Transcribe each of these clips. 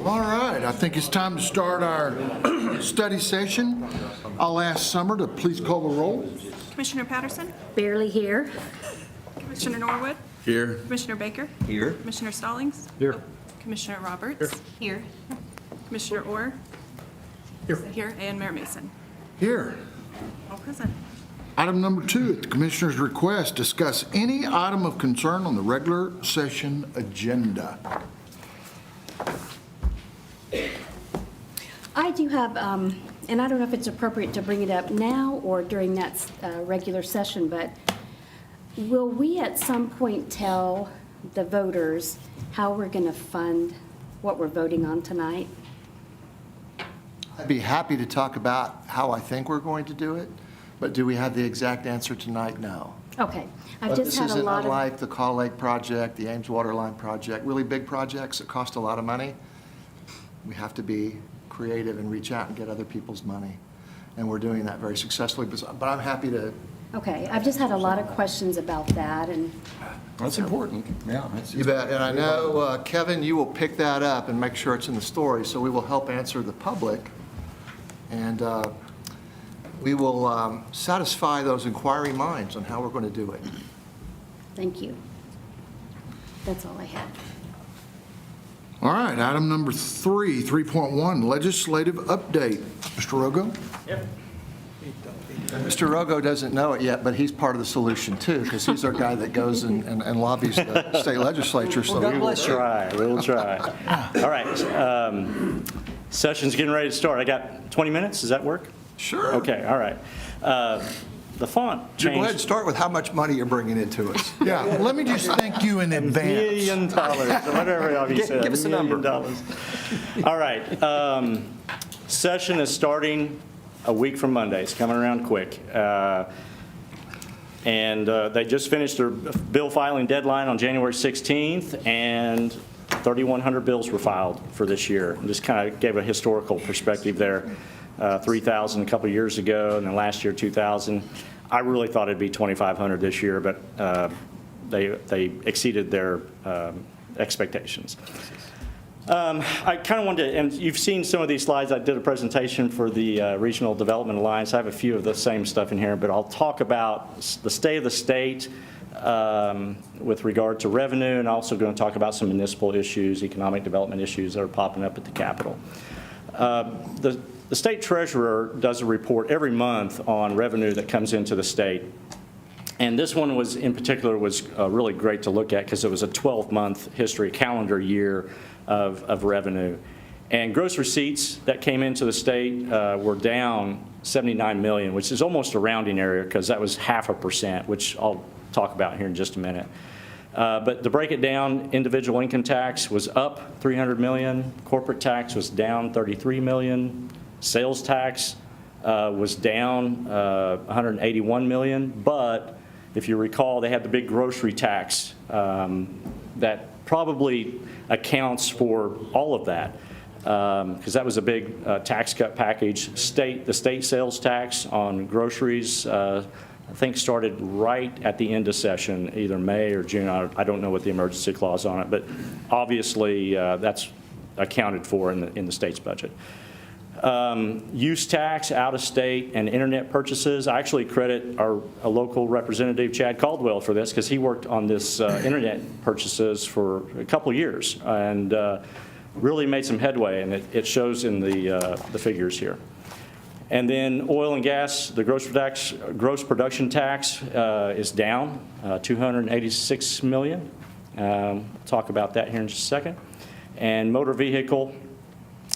All right, I think it's time to start our study session. I'll ask Summer to please call the roll. Commissioner Patterson, Barely here. Commissioner Norwood, Here. Commissioner Baker, Here. Commissioner Stallings, Here. Commissioner Roberts, here, Commissioner Orr, here, and Mayor Mason, Here. all present. Item number 2, at the Commissioner's request, discuss any item of concern on the regular session agenda. I do have, and I don't know if it's appropriate to bring it up now or during that regular session, but will we at some point tell the voters how we're going to fund what we're voting on tonight? I'd be happy to talk about how I think we're going to do it, but do we have the exact answer tonight? No. Okay. I've But just this had a isn't lot of, unlike the Call Lake project, the Ames Waterline project, really big projects that cost a lot of money. We have to be creative and reach out and get other people's money, and we're doing that very successfully. But I'm happy to. okay, I've just had a lot of questions about that, and That's important. Yeah. You bet. And I know, Kevin, you will pick that up and make sure it's in the story, so we will help answer the public. And we will satisfy those inquiring minds on how we're going to do it. thank you. That's all I had. All right, item number 3, 3.1, legislative update. Mr. Rogo? Mr. Rogo doesn't know it yet, but he's part of the solution too, because he's our guy that goes and lobbies the state legislature. So we will Try, we'll try. All right, session's getting ready to start. I got 20 minutes, does that work? Sure. Okay, all right. The font Go ahead and changed. start with how much money you're bringing into us. Yeah, let me just thank you in advance. $1 million, or whatever you said. Give us a number. $1 million. All right, session is starting a week from Monday. It's coming around quick. And they just finished their bill filing deadline on January 16th, and 3,100 bills were filed for this year. Just kind of gave a historical perspective there. 3,000 a couple years ago, and then last year 2,000. I really thought it'd be 2,500 this year, but they exceeded their expectations. I kind of wanted to, and you've seen some of these slides. I did a presentation for the Regional Development Alliance. I have a few of the same stuff in here, but I'll talk about the state of the state with regard to revenue, and also going to talk about some municipal issues, economic development issues that are popping up at the Capitol. The state treasurer does a report every month on revenue that comes into the state. And this one was, in particular, was really great to look at because it was a 12-month history, calendar year of revenue. And gross receipts that came into the state were down 79 million, which is almost a rounding error because that was 0.5%, which I'll talk about here in just a minute. But to break it down, individual income tax was up 300 million, corporate tax was down 33 million, sales tax was down 181 million, but if you recall, they had the big grocery tax that probably accounts for all of that, because that was a big tax cut package. The state sales tax on groceries, I think started right at the end of session, either May or June. I don't know what the emergency clause on it, but obviously that's accounted for in the state's budget. Use tax, out-of-state, and internet purchases. I actually credit a local representative, Chad Caldwell, for this because he worked on this internet purchases for a couple of years and really made some headway, and it shows in the figures here. And then oil and gas, the gross production tax is down $286 million. Talk about that here in just a second. And motor vehicle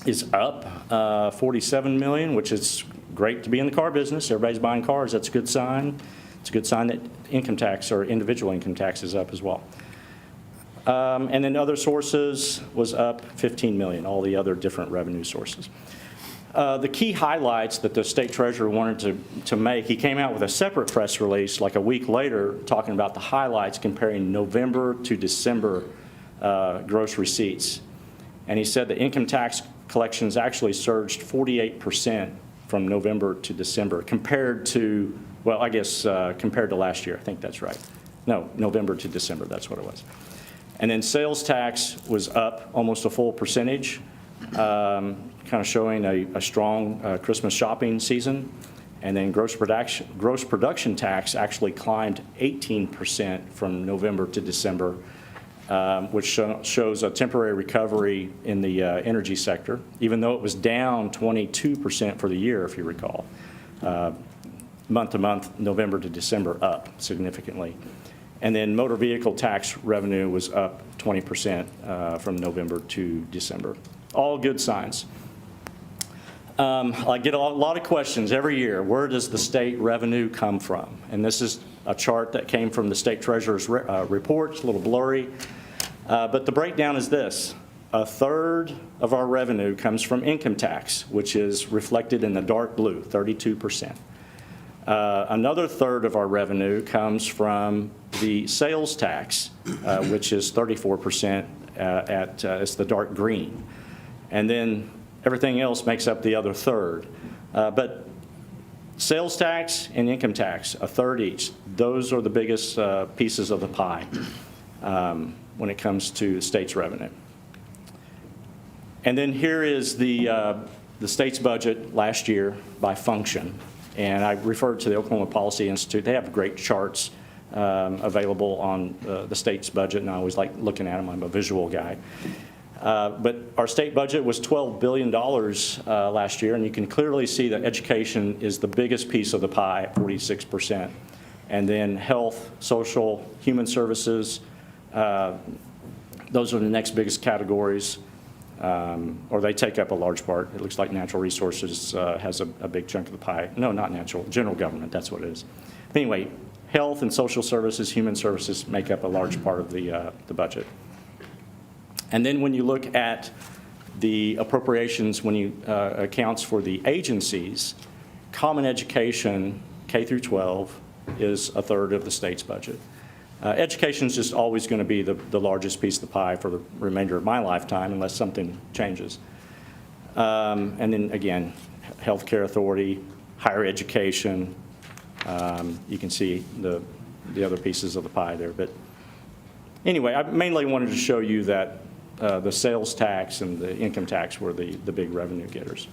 is up $47 million, which is great to be in the car business. Everybody's buying cars. That's a good sign. It's a good sign that income tax or individual income tax is up as well. And then other sources was up $15 million, all the other different revenue sources. The key highlights that the state treasurer wanted to make, he came out with a separate press release like a week later talking about the highlights comparing November to December gross receipts. And he said the income tax collections actually surged 48% from November to December compared to, well, I guess compared to last year. I think that's right. No, November to December, that's what it was. And then sales tax was up almost a full percentage, kind of showing a strong Christmas shopping season. And then gross production tax actually climbed 18% from November to December, which shows a temporary recovery in the energy sector, even though it was down 22% for the year, if you recall. Month to month, November to December up significantly. And then motor vehicle tax revenue was up 20% from November to December. All good signs. I get a lot of questions every year. Where does the state revenue come from? And this is a chart that came from the state treasurer's report. It's a little blurry. But the breakdown is this. A third of our revenue comes from income tax, which is reflected in the dark blue, 32%. Another third of our revenue comes from the sales tax, which is 34% it's the dark green. And then everything else makes up the other third. But sales tax and income tax, a third each, those are the biggest pieces of the pie when it comes to the state's revenue. And then here is the state's budget last year by function. And I referred to the Oklahoma Policy Institute. They have great charts available on the state's budget, and I always like looking at them. I'm a visual guy. But our state budget was $12 billion last year, and you can clearly see that education is the biggest piece of the pie at 46%. And then health, social, human services, those are the next biggest categories, or they take up a large part. It looks like natural resources has a big chunk of the pie. No, not natural, general government, that's what it is. But anyway, health and social services, human services make up a large part of the budget. And then when you look at the appropriations, when you accounts for the agencies, common education, K through 12, is a third of the state's budget. Education is just always going to be the largest piece of the pie for the remainder of my lifetime unless something changes. And then again, healthcare authority, higher education, you can see the other pieces of the pie there. But anyway, I mainly wanted to show you that the sales tax and the income tax were the big revenue getters.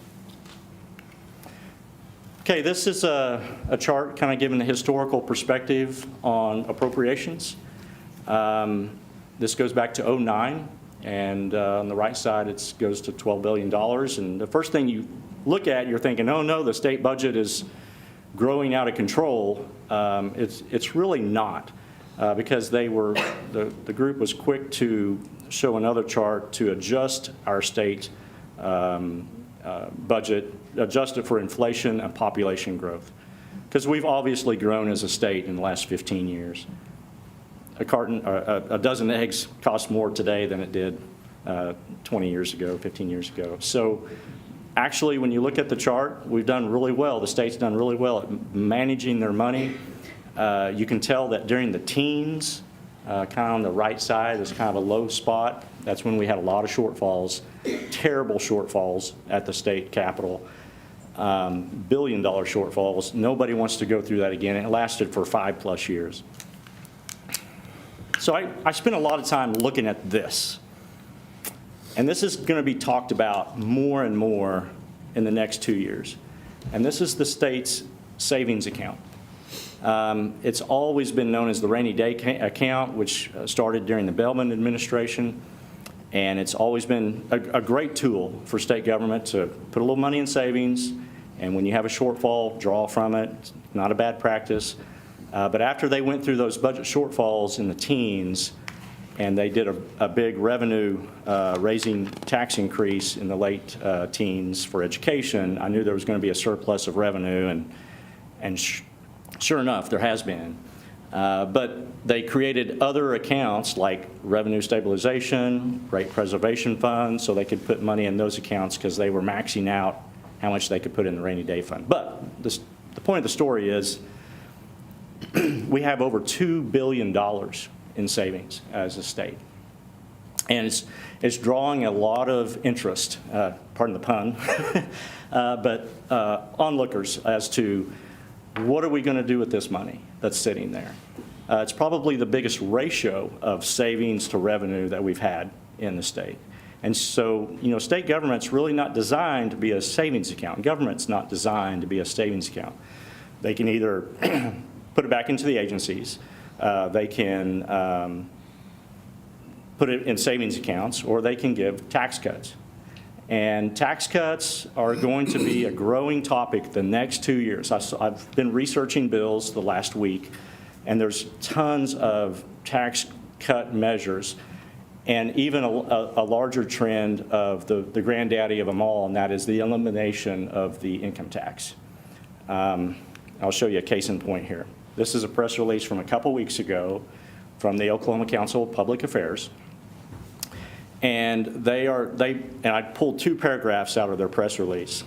Okay, this is a chart kind of giving the historical perspective on appropriations. This goes back to 2009, and on the right side it goes to $12 billion. And the first thing you look at, you're thinking, oh no, the state budget is growing out of control. It's really not, because the group was quick to show another chart to adjust our state budget, adjust it for inflation and population growth. Because we've obviously grown as a state in the last 15 years. A dozen eggs cost more today than it did 20 years ago, 15 years ago. So actually, when you look at the chart, we've done really well. The state's done really well at managing their money. You can tell that during the teens, kind of on the right side is kind of a low spot. That's when we had a lot of shortfalls, terrible shortfalls at the state capitol, billion-dollar shortfalls. Nobody wants to go through that again. It lasted for 5+ years. So I spent a lot of time looking at this. And this is going to be talked about more and more in the next 2 years. And this is the state's savings account. It's always been known as the rainy day account, which started during the Bellman administration. And it's always been a great tool for state government to put a little money in savings, and when you have a shortfall, draw from it. It's not a bad practice. But after they went through those budget shortfalls in the teens, and they did a big revenue raising tax increase in the late teens for education, I knew there was going to be a surplus of revenue, and sure enough, there has been. But they created other accounts like revenue stabilization, rate preservation funds, so they could put money in those accounts because they were maxing out how much they could put in the rainy day fund. But the point of the story is we have over $2 billion in savings as a state. And it's drawing a lot of interest, pardon the pun, but onlookers as to what are we going to do with this money that's sitting there. It's probably the biggest ratio of savings to revenue that we've had in the state. And so, state government's really not designed to be a savings account. Government's not designed to be a savings account. They can either put it back into the agencies, they can put it in savings accounts, or they can give tax cuts. And tax cuts are going to be a growing topic the next 2 years. I've been researching bills the last week, and there's tons of tax cut measures, and even a larger trend of the granddaddy of them all, and that is the elimination of the income tax. I'll show you a case in point here. This is a press release from a couple weeks ago from the Oklahoma Council of Public Affairs. And I pulled 2 paragraphs out of their press release.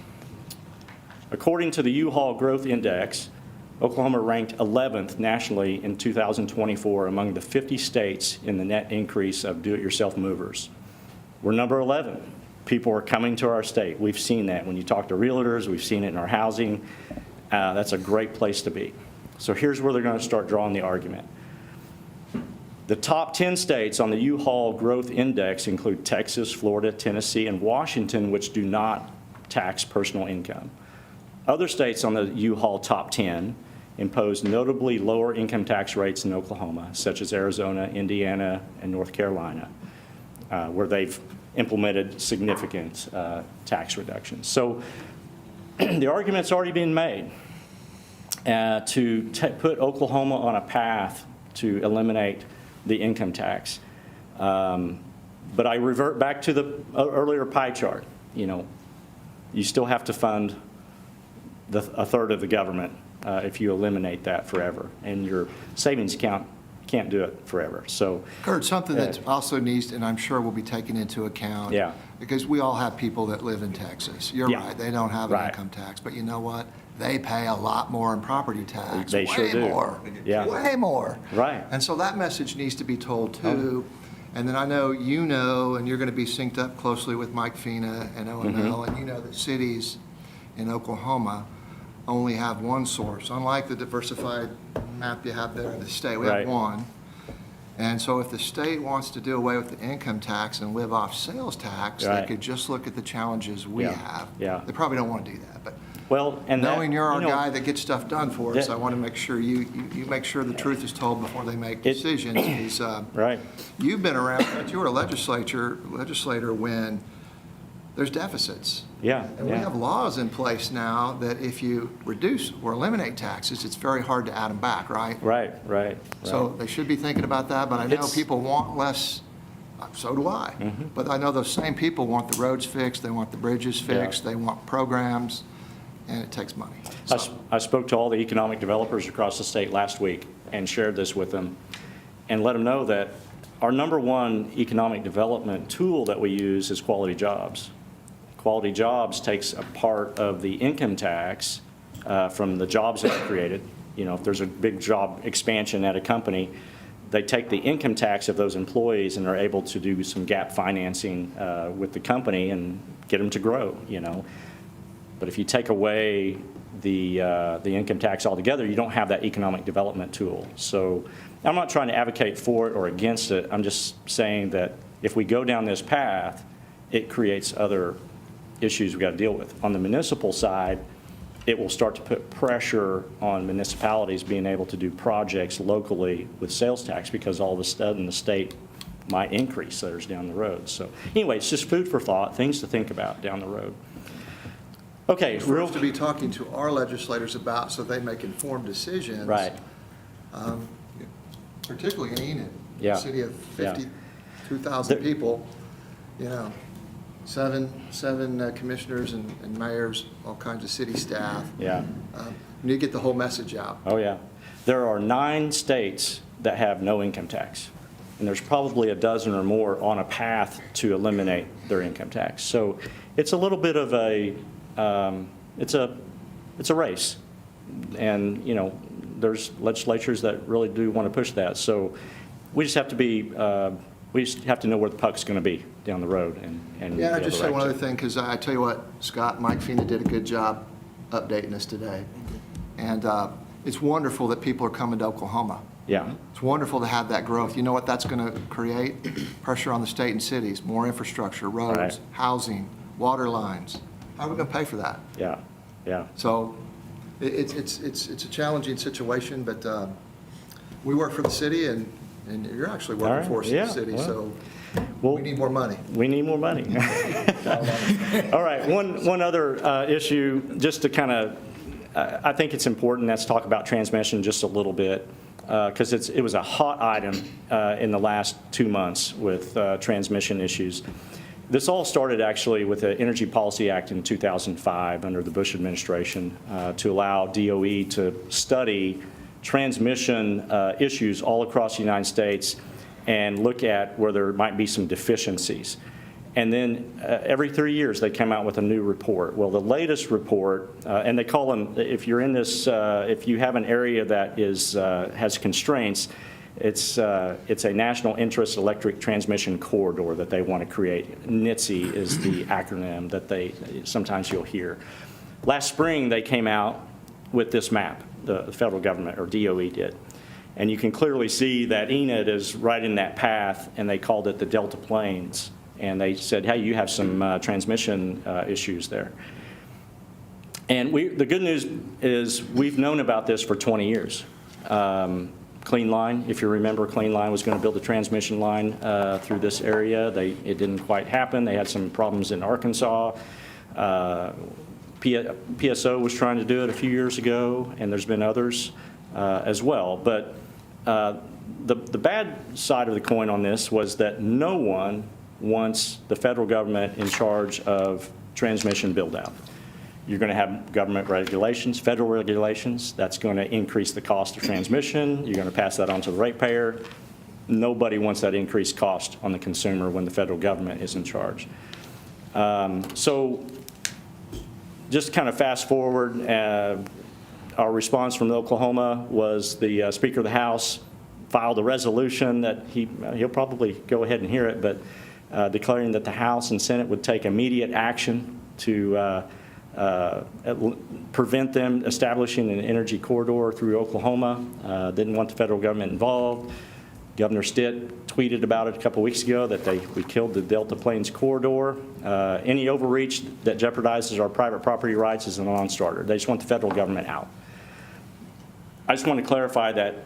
According to the U-Haul Growth Index, Oklahoma ranked 11th nationally in 2024 among the 50 states in the net increase of do-it-yourself movers. We're number 11. People are coming to our state. We've seen that. When you talk to realtors, we've seen it in our housing. That's a great place to be. So here's where they're going to start drawing the argument. The top 10 states on the U-Haul Growth Index include Texas, Florida, Tennessee, and Washington, which do not tax personal income. Other states on the U-Haul top 10 impose notably lower income tax rates than Oklahoma, such as Arizona, Indiana, and North Carolina, where they've implemented significant tax reductions. So the argument's already been made to put Oklahoma on a path to eliminate the income tax. But I revert back to the earlier pie chart. You still have to fund a third of the government if you eliminate that forever. And your savings account can't do it forever. So, Kurt, something that also needs, and I'm sure will be taken into account. Yeah. Because we all have people that live in Texas. You're Yeah. right, they don't have an Right. income tax. But you know what? They pay a lot more in property tax. They sure do. Way more. Yeah. Way more. Right. And so that message needs to be told too. And then I know and you're going to be synced up closely with Mike Fina and OML, and you know that cities in Oklahoma only have one source, unlike the diversified map you have there in the state. We Right. have one. And so if the state wants to do away with the income tax and live off sales tax, they Right. could just look at the challenges we Yeah. have. Yeah. They probably don't want to do that, but well, and that, knowing you're our you know, guy that gets stuff done for us, that- I want to make sure you make sure the truth is told before they make decisions. Because Right. you've been around, but you were a legislator when there's deficits. Yeah. And we have laws in place now that if you reduce or eliminate taxes, it's very hard to add them back, right? Right. So they should be thinking about that, but I know It's- people want less, so do I. But I know those same people want the roads fixed, they want the bridges fixed, they want programs, and it takes money. I spoke to all the economic developers across the state last week and shared this with them and let them know that our number one economic development tool that we use is quality jobs. Quality jobs takes a part of the income tax from the jobs that are created. If there's a big job expansion at a company, they take the income tax of those employees and are able to do some gap financing with the company and get them to grow, But if you take away the income tax altogether, you don't have that economic development tool. So I'm not trying to advocate for it or against it. I'm just saying that if we go down this path, it creates other issues we got to deal with. On the municipal side, it will start to put pressure on municipalities being able to do projects locally with sales tax, because all of a sudden the state might increase theirs down the road. So anyway, it's just food for thought, things to think about down the road. Okay, For real, us to be talking to our legislators about so they make informed decisions. right, Particularly in Enid. Yeah. A city of Yeah. 52,000 people, you know, seven commissioners and mayors, all kinds of city staff. yeah. We need to get the whole message out. Oh, yeah. There are 9 states that have no income tax, and there's probably a dozen or more on a path to eliminate their income tax. So it's a little bit of a, it's a race. And, you know, there's legislatures that really do want to push that. So we just have to be, we just have to know where the puck's going to be down the road and Yeah, be I able just to say one direct other it. thing, because I tell you what, Scott, Mike Fina did a good job updating us today. And it's wonderful that people are coming to Oklahoma. Yeah, It's wonderful to have that growth. You know what that's going to create? Pressure on the state and cities, more infrastructure, roads, Right. housing, water lines. How are we going to pay for that? yeah, yeah. So it's a challenging situation, but we work for the city, and you're actually All working right, for us in yeah, the city, well, so well- we need more money. We need more money. All right, one other issue, just to kind of, I think it's important, let's talk about transmission just a little bit, because it was a hot item in the last 2 months with transmission issues. This all started actually with the Energy Policy Act in 2005 under the Bush administration to allow DOE to study transmission issues all across the United States and look at where there might be some deficiencies. And then every 3 years, they come out with a new report. Well, the latest report, and they call them, if you're in this, if you have an area that is, has constraints, it's a National Interest Electric Transmission Corridor that they want to create. NITSE is the acronym that sometimes you'll hear. Last spring, they came out with this map, the federal government, or DOE did. And you can clearly see that Enid is right in that path, and they called it the Delta Plains. And they said, hey, you have some transmission issues there. And the good news is we've known about this for 20 years. Clean Line, if you remember, Clean Line was going to build a transmission line through this area. It didn't quite happen. They had some problems in Arkansas. PSO was trying to do it a few years ago, and there's been others as well. But the bad side of the coin on this was that no one wants the federal government in charge of transmission build-out. You're going to have government regulations, federal regulations. That's going to increase the cost of transmission. You're going to pass that on to the ratepayer. Nobody wants that increased cost on the consumer when the federal government is in charge. So just kind of fast forward, our response from Oklahoma was the Speaker of the House filed a resolution that he'll probably go ahead and hear it, but declaring that the House and Senate would take immediate action to prevent them establishing an energy corridor through Oklahoma. Didn't want the federal government involved. Governor Stitt tweeted about it a couple weeks ago that we killed the Delta Plains corridor. Any overreach that jeopardizes our private property rights is a non-starter. They just want the federal government out. I just want to clarify that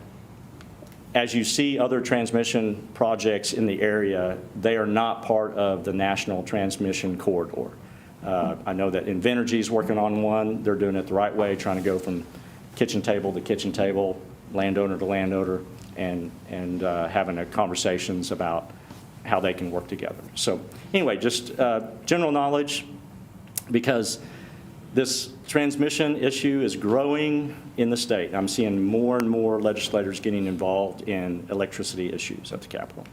as you see other transmission projects in the area, they are not part of the National Transmission Corridor. I know that Invenergy is working on one. They're doing it the right way, trying to go from kitchen table to kitchen table, landowner to landowner, and having conversations about how they can work together. So anyway, just general knowledge, because this transmission issue is growing in the state. I'm seeing more and more legislators getting involved in electricity issues at the Capitol.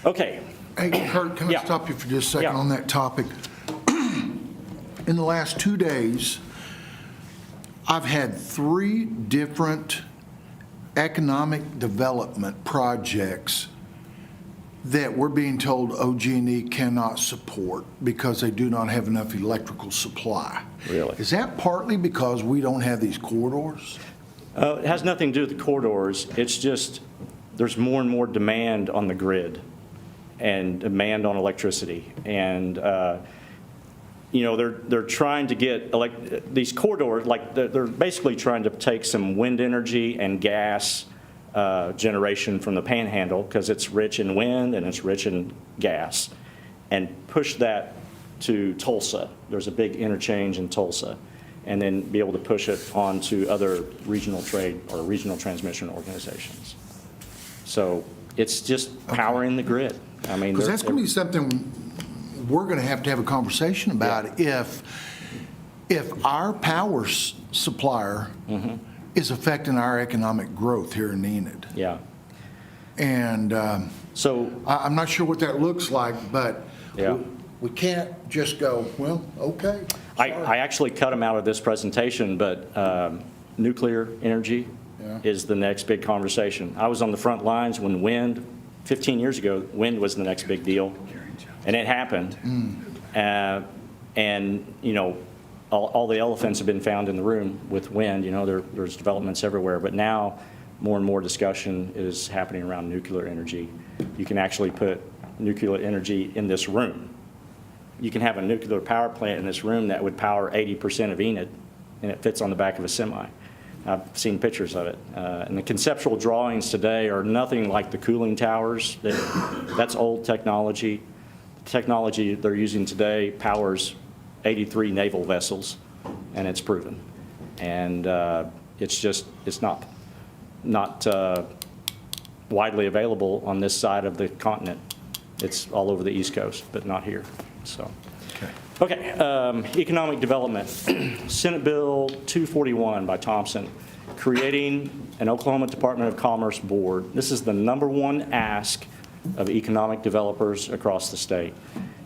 Okay. Hey, Kurt, can I Yeah. stop you for just a second Yeah. on that topic? In the last 2 days, I've had 3 different economic development projects that we're being told OG&E cannot support because they do not have enough electrical supply. Really? Is that partly because we don't have these corridors? It has nothing to do with the corridors. It's just there's more and more demand on the grid and demand on electricity. And they're trying to get these corridors, like they're basically trying to take some wind energy and gas generation from the Panhandle, because it's rich in wind and it's rich in gas, and push that to Tulsa. There's a big interchange in Tulsa, and then be able to push it on to other regional trade or regional transmission organizations. So it's just powering the grid. I mean, Because that's going to be something we're going to have a conversation about if our power supplier is affecting our economic growth here in Enid. Yeah. And So, I'm not sure what that looks like, but Yeah. we can't just go, well, okay. I actually cut them out of this presentation, but nuclear energy Yeah. is the next big conversation. I was on the front lines when wind, 15 years ago, wind was the next big deal, and it happened. And, all the elephants have been found in the room with wind. There's developments everywhere, but now more and more discussion is happening around nuclear energy. You can actually put nuclear energy in this room. You can have a nuclear power plant in this room that would power 80% of Enid, and it fits on the back of a semi. I've seen pictures of it. And the conceptual drawings today are nothing like the cooling towers. That's old technology. The technology they're using today powers 83 naval vessels, and it's proven. And it's not widely available on this side of the continent. It's all over the East Coast, but not here. So, okay, economic development. Senate Bill 241 by Thompson, creating an Oklahoma Department of Commerce board. This is the #1 ask of economic developers across the state,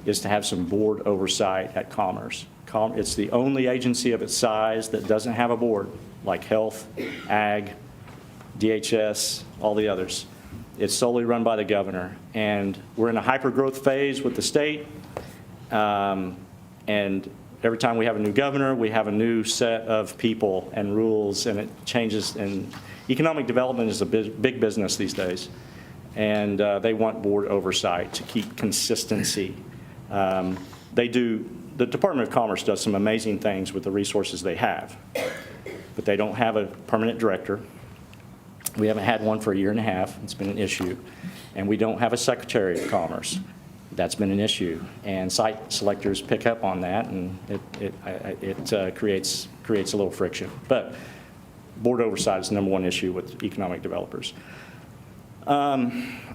is to have some board oversight at Commerce. It's the only agency of its size that doesn't have a board, like Health, Ag, DHS, all the others. It's solely run by the governor. And we're in a hyper-growth phase with the state. And every time we have a new governor, we have a new set of people and rules, and it changes. And economic development is a big business these days. And they want board oversight to keep consistency. The Department of Commerce does some amazing things with the resources they have, but they don't have a permanent director. We haven't had one for a year and a half. It's been an issue. And we don't have a Secretary of Commerce. That's been an issue. And site selectors pick up on that, and it creates a little friction. But board oversight is the #1 issue with economic developers.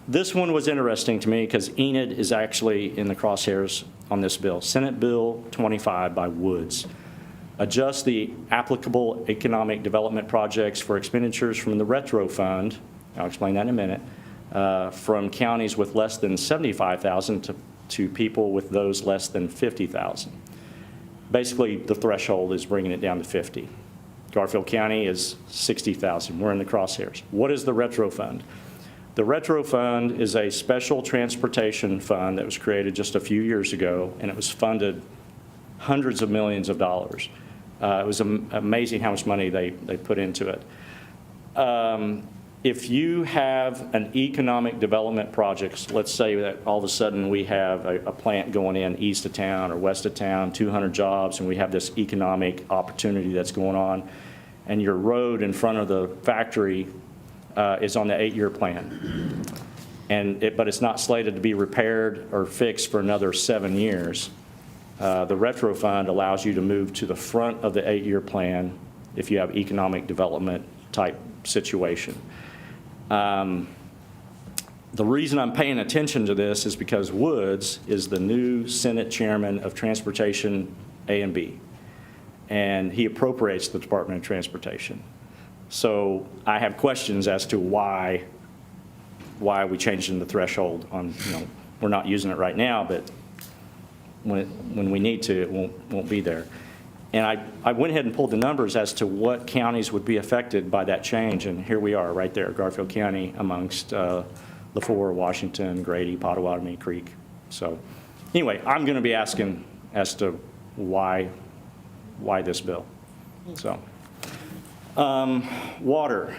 This one was interesting to me because Enid is actually in the crosshairs on this bill. Senate Bill 25 by Woods. Adjust the applicable economic development projects for expenditures from the retro fund, I'll explain that in a minute, from counties with less than 75,000 to people with those less than 50,000. Basically, the threshold is bringing it down to 50. Garfield County is 60,000. We're in the crosshairs. What is the retro fund? The retro fund is a special transportation fund that was created just a few years ago, and it was funded hundreds of millions of dollars. It was amazing how much money they put into it. If you have an economic development project, let's say that all of a sudden we have a plant going in east of town or west of town, 200 jobs, and we have this economic opportunity that's going on, and your road in front of the factory is on the 8-year plan, but it's not slated to be repaired or fixed for another 7 years. The retro fund allows you to move to the front of the 8-year plan if you have economic development type situation. The reason I'm paying attention to this is because Woods is the new Senate chairman of Transportation A and B, and he appropriates the Department of Transportation. So I have questions as to why are we changing the threshold on, we're not using it right now, but when we need to, it won't be there. And I went ahead and pulled the numbers as to what counties would be affected by that change, and here we are right there, Garfield County amongst LaFleur, Washington, Grady, Pottawatomie Creek. So anyway, I'm going to be asking as to why this bill. So water,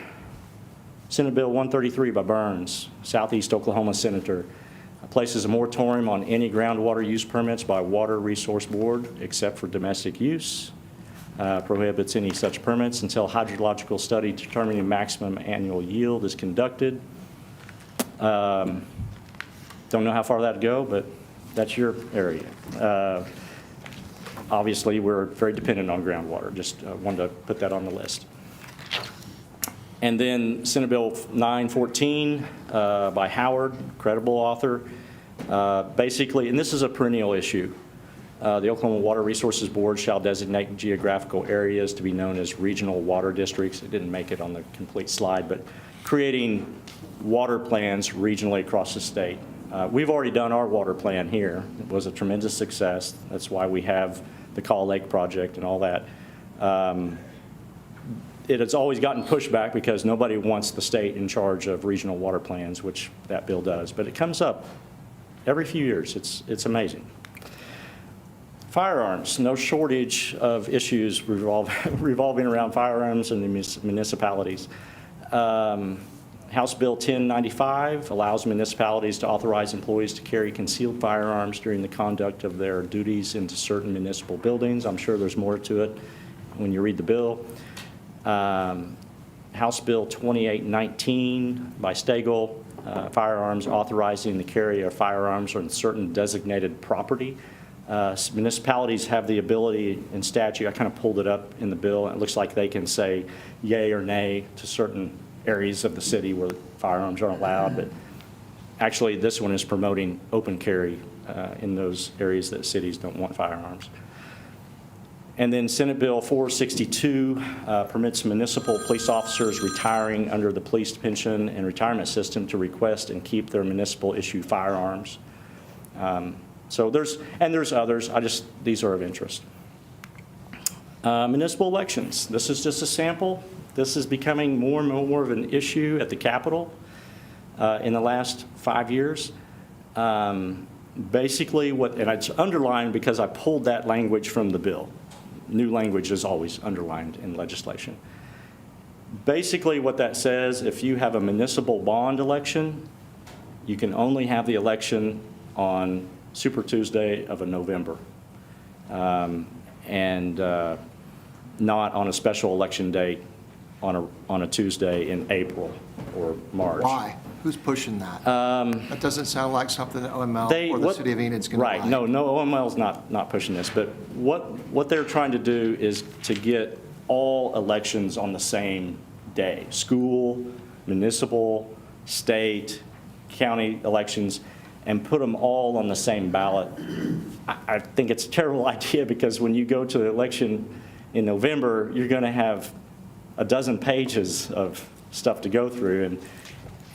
Senate Bill 133 by Burns, Southeast Oklahoma Senator. places a moratorium on any groundwater use permits by Water Resource Board except for domestic use, prohibits any such permits until hydrological study determining maximum annual yield is conducted. Don't know how far that'd go, but that's your area. Obviously, we're very dependent on groundwater. Just wanted to put that on the list. And then Senate Bill 914 by Howard, credible author. Basically, and this is a perennial issue, the Oklahoma Water Resources Board shall designate geographical areas to be known as regional water districts. It didn't make it on the complete slide, but creating water plans regionally across the state. We've already done our water plan here. It was a tremendous success. That's why we have the Call Lake project and all that. It has always gotten pushback because nobody wants the state in charge of regional water plans, which that bill does. But it comes up every few years. It's amazing. Firearms, no shortage of issues revolving around firearms in the municipalities. House Bill 1095 allows municipalities to authorize employees to carry concealed firearms during the conduct of their duties into certain municipal buildings. I'm sure there's more to it when you read the bill. House Bill 2819 by Stagel, firearms authorizing the carry of firearms on certain designated property. Municipalities have the ability in statute, I kind of pulled it up in the bill, and it looks like they can say yay or nay to certain areas of the city where firearms aren't allowed, but actually this one is promoting open carry in those areas that cities don't want firearms. And then Senate Bill 462 permits municipal police officers retiring under the police pension and retirement system to request and keep their municipal issue firearms. So there's others, these are of interest. Municipal elections, this is just a sample. This is becoming more and more of an issue at the Capitol in the last 5 years. Basically and it's underlined because I pulled that language from the bill. New language is always underlined in legislation. Basically what that says, if you have a municipal bond election, you can only have the election on Super Tuesday of a November, and not on a special election date on a Tuesday in April or March. Why? Who's pushing that? That doesn't sound like something that OML or the city of Enid's going to like. Right, no, OML's not pushing this, but what they're trying to do is to get all elections on the same day. School, municipal, state, county elections, and put them all on the same ballot. I think it's a terrible idea because when you go to the election in November, you're going to have a dozen pages of stuff to go through,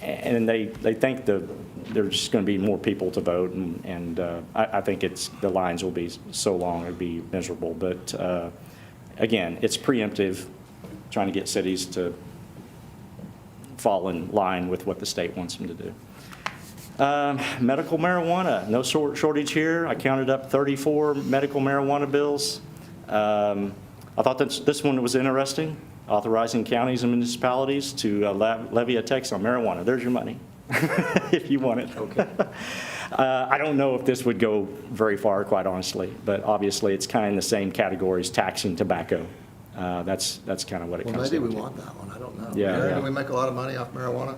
and they think there's just going to be more people to vote, and I think the lines will be so long it'd be miserable. But again, it's preemptive, trying to get cities to fall in line with what the state wants them to do. Medical marijuana, no shortage here. I counted up 34 medical marijuana bills. I thought this one was interesting, authorizing counties and municipalities to levy a tax on marijuana. There's your money, if you want it. Okay. I don't know if this would go very far, quite honestly, but obviously it's kind of in the same category as taxing tobacco. That's kind of what it comes down to. Maybe we want that one, I don't know. Yeah. Do we make a lot of money off marijuana?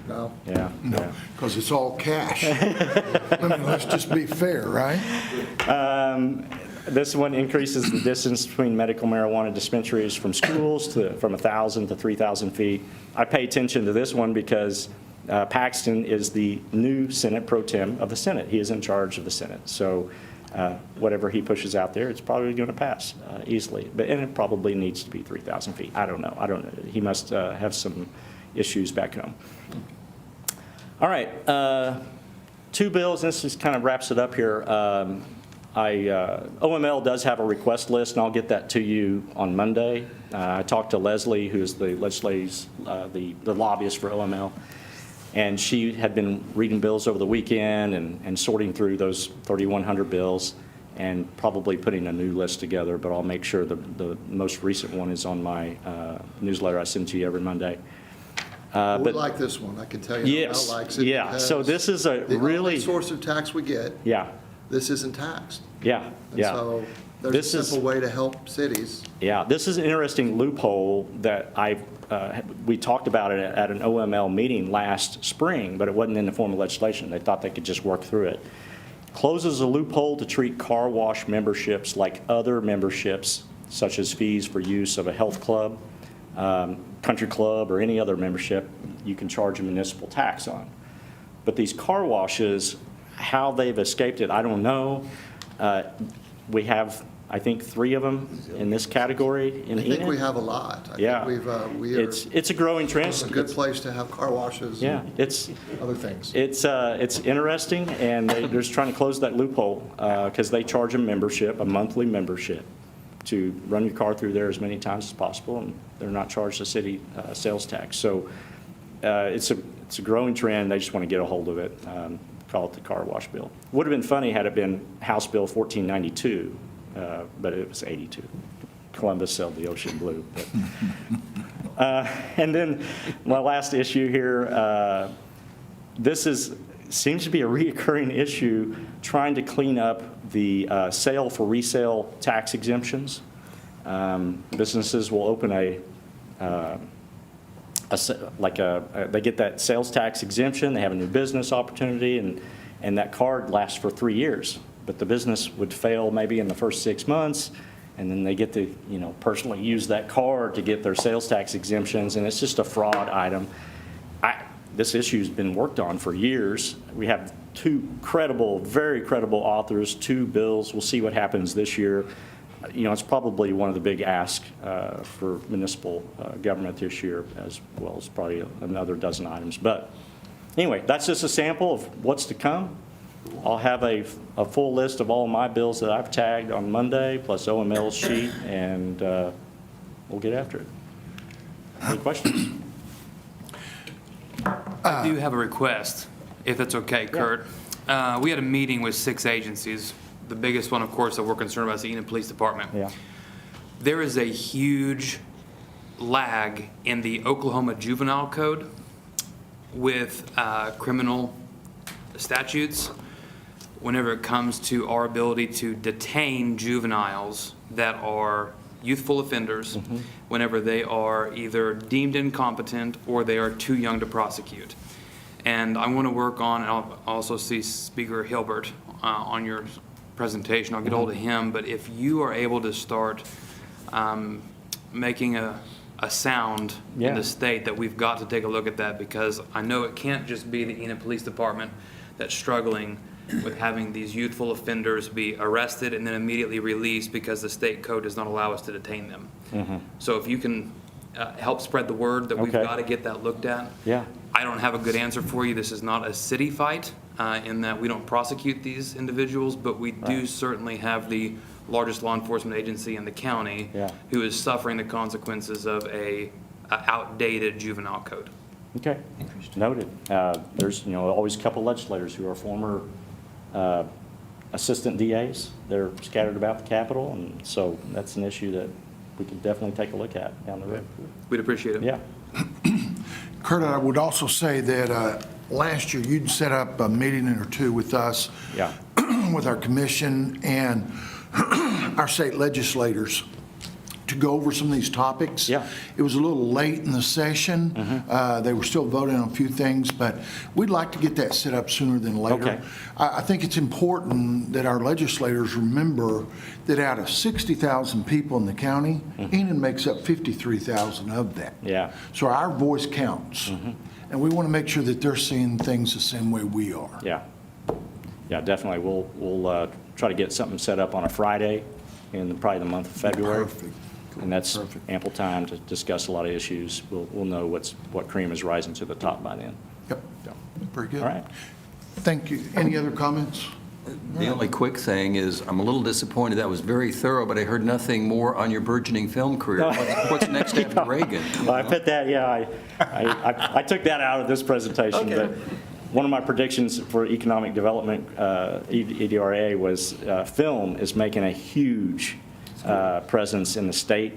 No. Yeah. No, because it's all cash. I mean, let's just be fair, right? This one increases the distance between medical marijuana dispensaries from schools from 1,000 to 3,000 feet. I pay attention to this one because Paxton is the new Senate pro tem of the Senate. He is in charge of the Senate. So whatever he pushes out there, it's probably going to pass easily. And it probably needs to be 3,000 feet. I don't know. He must have some issues back home. All right. Two bills. This just kind of wraps it up here. OML does have a request list, and I'll get that to you on Monday. I talked to Leslie, who's the lobbyist for OML, and she had been reading bills over the weekend and sorting through those 3,100 bills and probably putting a new list together, but I'll make sure the most recent one is on my newsletter I send to you every Monday. We like this one, I can tell you. Yes, Al likes it. yeah. So because this is a the only really, source of tax we get, yeah, this isn't taxed. yeah, And yeah. so This there's a is- simple way to help cities. Yeah, this is an interesting loophole that we talked about it at an OML meeting last spring, but it wasn't in the form of legislation. They thought they could just work through it. Closes a loophole to treat car wash memberships like other memberships, such as fees for use of a health club, country club, or any other membership you can charge a municipal tax on. But these car washes, how they've escaped it, I don't know. We have, I think, 3 of them in this category in I Enid. think we have a lot. Yeah. I think we are, It's a growing trend. it's a good place to have car washes Yeah, and it's other things. interesting, and they're just trying to close that loophole because they charge a membership, a monthly membership, to run your car through there as many times as possible, and they're not charged a city sales tax. So it's a growing trend. They just want to get a hold of it. Call it the car wash bill. Would have been funny had it been House Bill 1492, but it was 82. Columbus sailed the ocean blue. But, and then my last issue here, seems to be a reoccurring issue, trying to clean up the sale for resale tax exemptions. Businesses will open they get that sales tax exemption, they have a new business opportunity, and that card lasts for 3 years. But the business would fail maybe in the first 6 months, and then they get to, personally use that card to get their sales tax exemptions, and it's just a fraud item. This issue's been worked on for years. We have 2 very credible authors, 2 bills. We'll see what happens this year. It's probably one of the big asks for municipal government this year, as well as probably another dozen items. But anyway, that's just a sample of what's to come. I'll have a full list of all my bills that I've tagged on Monday, plus OML's sheet, and we'll get after it. Any questions? I do have a request, if that's okay, Kurt. We had a meeting with 6 agencies. The biggest one, of course, that we're concerned about is the Enid Police Department. Yeah. There is a huge lag in the Oklahoma Juvenile Code with criminal statutes whenever it comes to our ability to detain juveniles that are youthful offenders whenever they are either deemed incompetent or they are too young to prosecute. And I want to work on, and I'll also see Speaker Hilbert on your presentation. I'll get hold of him, but if you are able to start making a sound in the state that we've got to take a look at that, because I know it can't just be the Enid Police Department that's struggling with having these youthful offenders be arrested and then immediately released because the state code does not allow us to detain them. So if you can help spread the word that we've Okay. got to get that looked at. Yeah. I don't have a good answer for you. This is not a city fight in that we don't prosecute these individuals, but we do certainly have the largest law enforcement agency in the county who is suffering the consequences of a outdated juvenile code. Okay, noted. There's, always a couple legislators who are former assistant DAs. They're scattered about the Capitol, and so that's an issue that we could definitely take a look at down the road. We'd appreciate it. Yeah. Kurt, I would also say that last year you'd set up a meeting or 2 with us, Yeah. with our commission and our state legislators to go over some of these topics. Yeah. It was a little late in the session. They were still voting on a few things, but we'd like to get that set up sooner than later. Okay. I think it's important that our legislators remember that out of 60,000 people in the county, Enid makes up 53,000 of that. Yeah. So our voice counts. And we want to make sure that they're seeing things the same way we are. Yeah. Yeah, definitely. We'll try to get something set up on a Friday in probably the month of February. Perfect. And that's Perfect. ample time to discuss a lot of issues. We'll know what cream is rising to the top by then. Yep, very good. All right. Thank you. Any other comments? The only quick thing is, I'm a little disappointed. That was very thorough, but I heard nothing more on your burgeoning film career. What's next after Reagan? Well, I put that, I took that out of this presentation. But one of my predictions for economic development, EDRA, was film is making a huge presence in the state.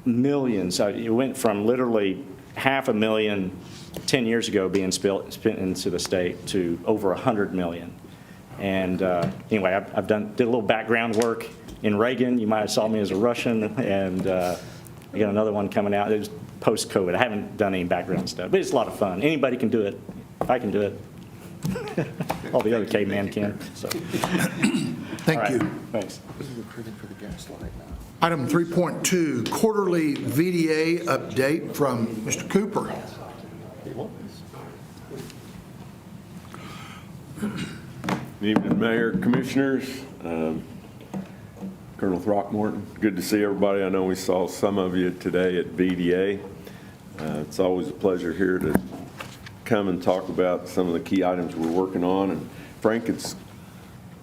Millions. It went from literally $500,000 10 years ago being spent into the state to over $100 million. And anyway, did a little background work in Reagan. You might have saw me as a Russian, and I got another one coming out. It was post-COVID. I haven't done any background stuff, but it's a lot of fun. Anybody can do it. I can do it. All the other cavemen can. So. Thank All right. you. Thanks. Item 3.2, quarterly VDA update from Mr. Cooper. Good evening, Mayor, Commissioners, Colonel Throckmorton. Good to see everybody. I know we saw some of you today at VDA. It's always a pleasure here to come and talk about some of the key items we're working on. And Frank, it's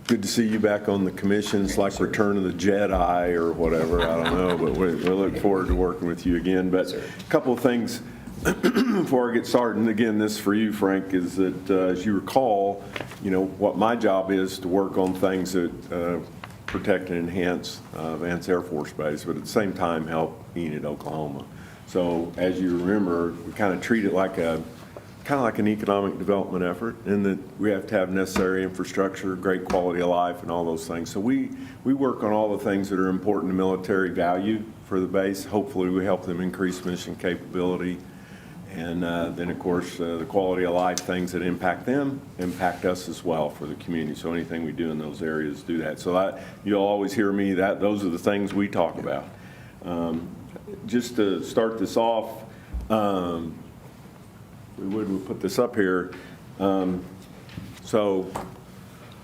good to see you back on the commission. It's like Return of the Jedi or whatever, I don't know, but we look forward to working with you again. But a couple of things before I get started, and again, this for you, Frank, is that as you recall, what my job is to work on things that protect and enhance Vance Air Force Base, but at the same time help Enid, Oklahoma. So as you remember, we kind of treat it like an economic development effort, in that we have to have necessary infrastructure, great quality of life, and all those things. So we work on all the things that are important to military value for the base. Hopefully we help them increase mission capability. And then, of course, the quality of life things that impact them impact us as well for the community. So anything we do in those areas do that. So you'll always hear me, those are the things we talk about. Just to start this off, we'll put this up here. So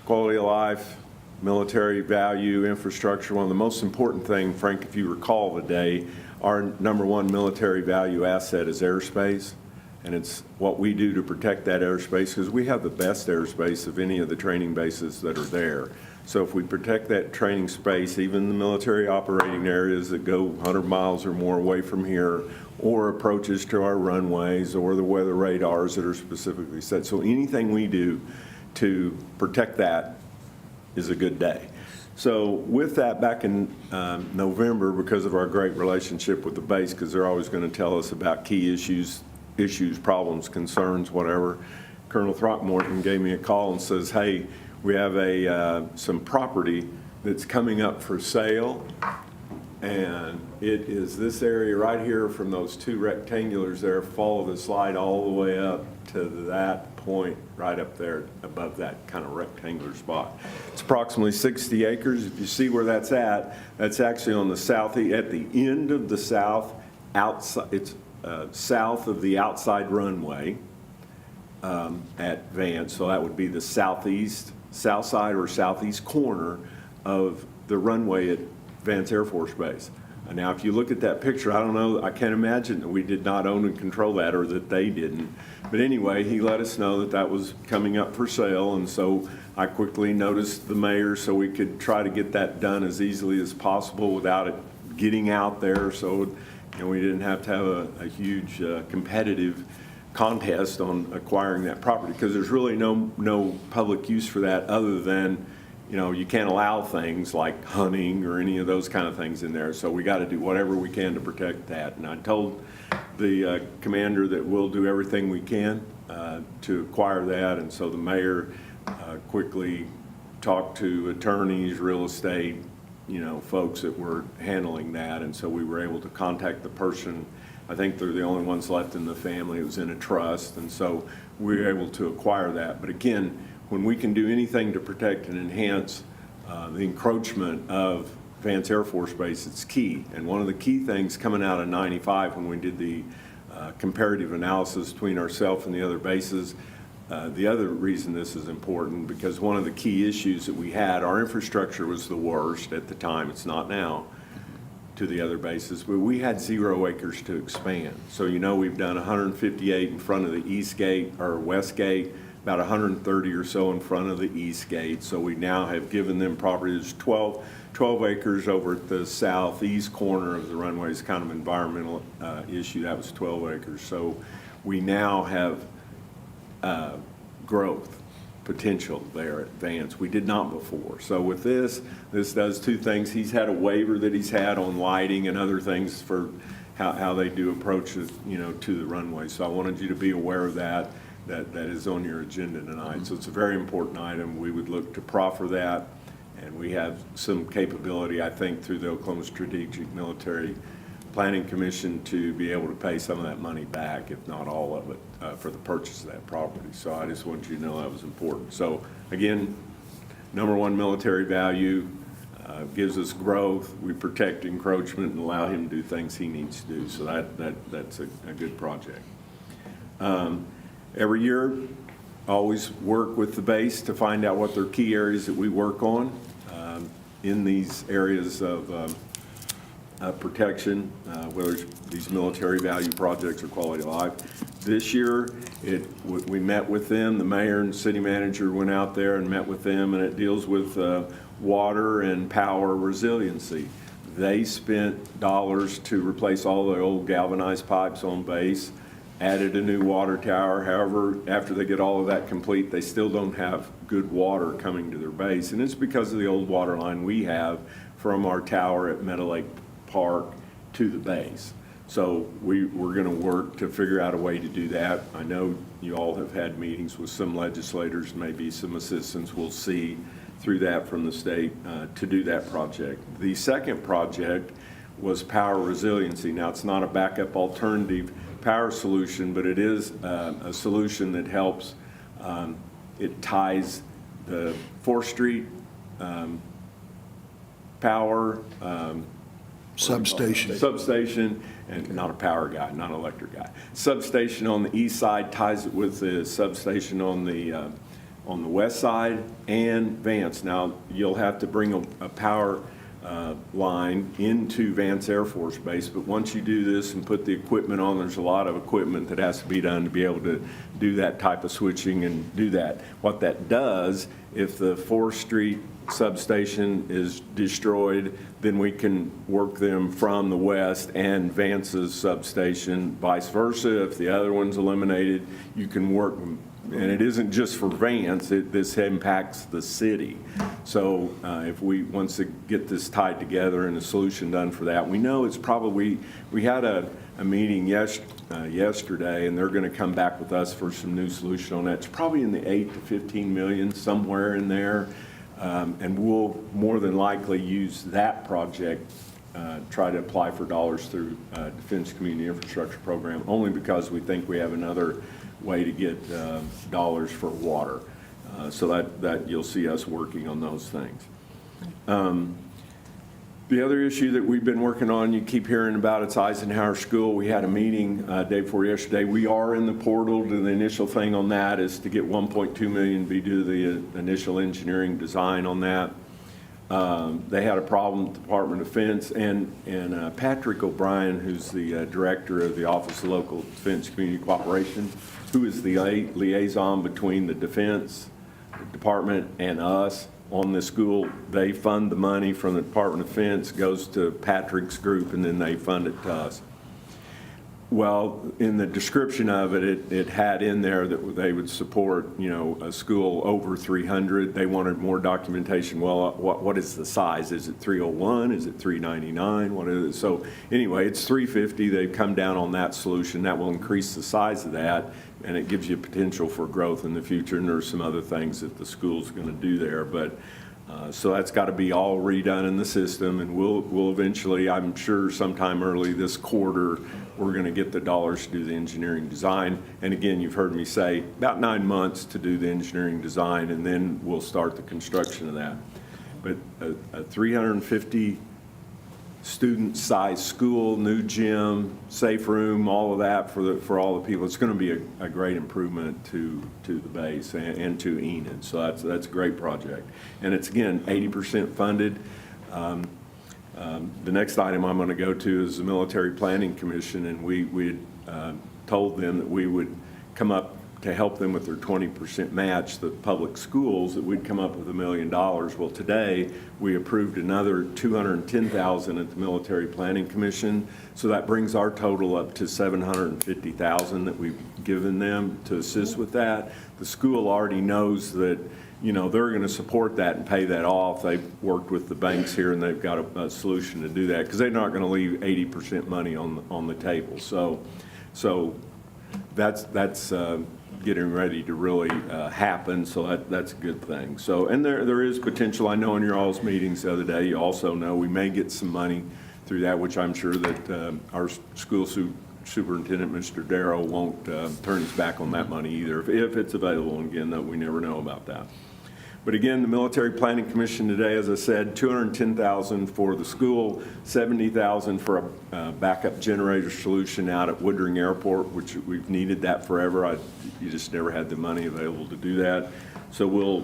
quality of life, military value, infrastructure. One of the most important things, Frank, if you recall the day, our number one military value asset is airspace, and it's what we do to protect that airspace, because we have the best airspace of any of the training bases that are there. So if we protect that training space, even the military operating areas that go 100 miles or more away from here, or approaches to our runways, or the weather radars that are specifically set. So anything we do to protect that is a good day. So with that, back in November, because of our great relationship with the base, because they're always going to tell us about key issues, problems, concerns, whatever, Colonel Throckmorton gave me a call and says, hey, we have some property that's coming up for sale, and it is this area right here from those two rectangulars there. Follow the slide all the way up to that point right up there above that kind of rectangular spot. It's approximately 60 acres. If you see where that's actually on the south, at the end of the south, outside, it's south of the outside runway at Vance. So that would be the south side or southeast corner of the runway at Vance Air Force Base. Now, if you look at that picture, I don't know, I can't imagine that we did not own and control that, or that they didn't. But anyway, he let us know that that was coming up for sale, and so I quickly noticed the mayor so we could try to get that done as easily as possible without it getting out there, so we didn't have to have a huge competitive contest on acquiring that property, because there's really no public use for that other than you can't allow things like hunting or any of those kind of things in there. So we got to do whatever we can to protect that. And I told the commander that we'll do everything we can to acquire that. And so the mayor quickly talked to attorneys, real estate, folks that were handling that. And so we were able to contact the person. I think they're the only ones left in the family. It was in a trust. And so we were able to acquire that. But again, when we can do anything to protect and enhance the encroachment of Vance Air Force Base, it's key. And one of the key things coming out of 95 when we did the comparative analysis between ourselves and the other bases, the other reason this is important, because one of the key issues that we had, our infrastructure was the worst at the time, it's not now, to the other bases, but we had 0 acres to expand. So we've done 158 in front of the east gate or west gate, about 130 or so in front of the east gate. So we now have given them property. There's 12 acres over at the southeast corner of the runway. It's kind of an environmental issue. That was 12 acres. So we now have growth potential there at Vance. We did not before. So with this does two things. He's had a waiver that he's had on lighting and other things for how they do approaches, to the runway. So I wanted you to be aware of that is on your agenda tonight. So it's a very important item. We would look to proffer that, and we have some capability, I think, through the Oklahoma Strategic Military Planning Commission to be able to pay some of that money back, if not all of it, for the purchase of that property. So I just want you to know that was important. So again, number one, military value, gives us growth. We protect encroachment and allow him to do things he needs to do. So that's a good project. Every year, always work with the base to find out what their key areas that we work on in these areas of protection, whether it's these military value projects or quality of life. This year, we met with them, the mayor and city manager went out there and met with them, and it deals with water and power resiliency. They spent dollars to replace all the old galvanized pipes on base, added a new water tower. However, after they get all of that complete, they still don't have good water coming to their base, and it's because of the old water line we have from our tower at Meadow Lake Park to the base. So we're going to work to figure out a way to do that. I know you all have had meetings with some legislators, maybe some assistance we'll see through that from the state to do that project. The second project was power resiliency. Now, it's not a backup alternative power solution, but it is a solution that helps. It ties the 4th Street power substation, and not a power guy, not an electric guy. Substation on the east side ties it with the substation on the west side and Vance. Now, you'll have to bring a power line into Vance Air Force Base, but once you do this and put the equipment on, there's a lot of equipment that has to be done to be able to do that type of switching and do that. What that does, if the 4th Street substation is destroyed, then we can work them from the west and Vance's substation, vice versa. If the other one's eliminated, you can work them. And it isn't just for Vance, this impacts the city. So if we, once we get this tied together and a solution done for that, we know it's probably, we had a meeting yesterday, and they're going to come back with us for some new solution on that. It's probably in the 8 to 15 million, somewhere in there. And we'll more than likely use that project, try to apply for dollars through Defense Community Infrastructure Program, only because we think we have another way to get dollars for water. So that you'll see us working on those things. The other issue that we've been working on, you keep hearing about, it's Eisenhower School. We had a meeting day before yesterday. We are in the portal. The initial thing on that is to get 1.2 million to do the initial engineering design on that. They had a problem with the Department of Defense, and Patrick O'Brien, who's the director of the Office of Local Defense Community Cooperation, who is the liaison between the Defense Department and us on this school. They fund the money from the Department of Defense, goes to Patrick's group, and then they fund it to us. Well, in the description of it, it had in there that they would support, a school over 300. They wanted more documentation. Well, what is the size? Is it 301? Is it 399? What is it? So anyway, it's 350. They've come down on that solution. That will increase the size of that, and it gives you potential for growth in the future. And there's some other things that the school's going to do there, but so that's got to be all redone in the system, and we'll eventually, I'm sure sometime early this quarter, we're going to get the dollars to do the engineering design. And again, you've heard me say about 9 months to do the engineering design, and then we'll start the construction of that. But a 350 student size school, new gym, safe room, all of that for all the people, it's going to be a great improvement to the base and to Enid. So that's a great project. And it's, again, 80% funded. The next item I'm going to go to is the Military Planning Commission, and we had told them that we would come up to help them with their 20% match, the public schools, that we'd come up with $1 million. Well, today we approved another $210,000 at the Military Planning Commission, so that brings our total up to $750,000 that we've given them to assist with that. The school already knows that they're going to support that and pay that off. They've worked with the banks here, and they've got a solution to do that, because they're not going to leave 80% money on the table. So that's getting ready to really happen, so that's a good thing. So, and there is potential. I know in your all's meetings the other day, you also know we may get some money through that, which I'm sure that our school superintendent, Mr. Darrow, won't turn his back on that money either, if it's available. And again, that we never know about that. But again, the Military Planning Commission today, as I said, $210,000 for the school, $70,000 for a backup generator solution out at Woodring Airport, which we've needed that forever. You just never had the money available to do that. So we'll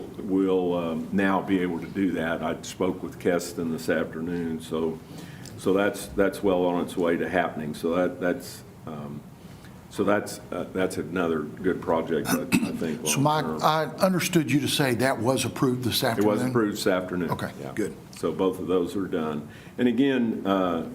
now be able to do that. I spoke with Keston this afternoon, so that's well on its way to happening. So that's another good project, I think. So Mike, long-term. I understood you to say that was approved this It afternoon? was approved this afternoon. Okay, Yeah. good. So both of those are done. And again,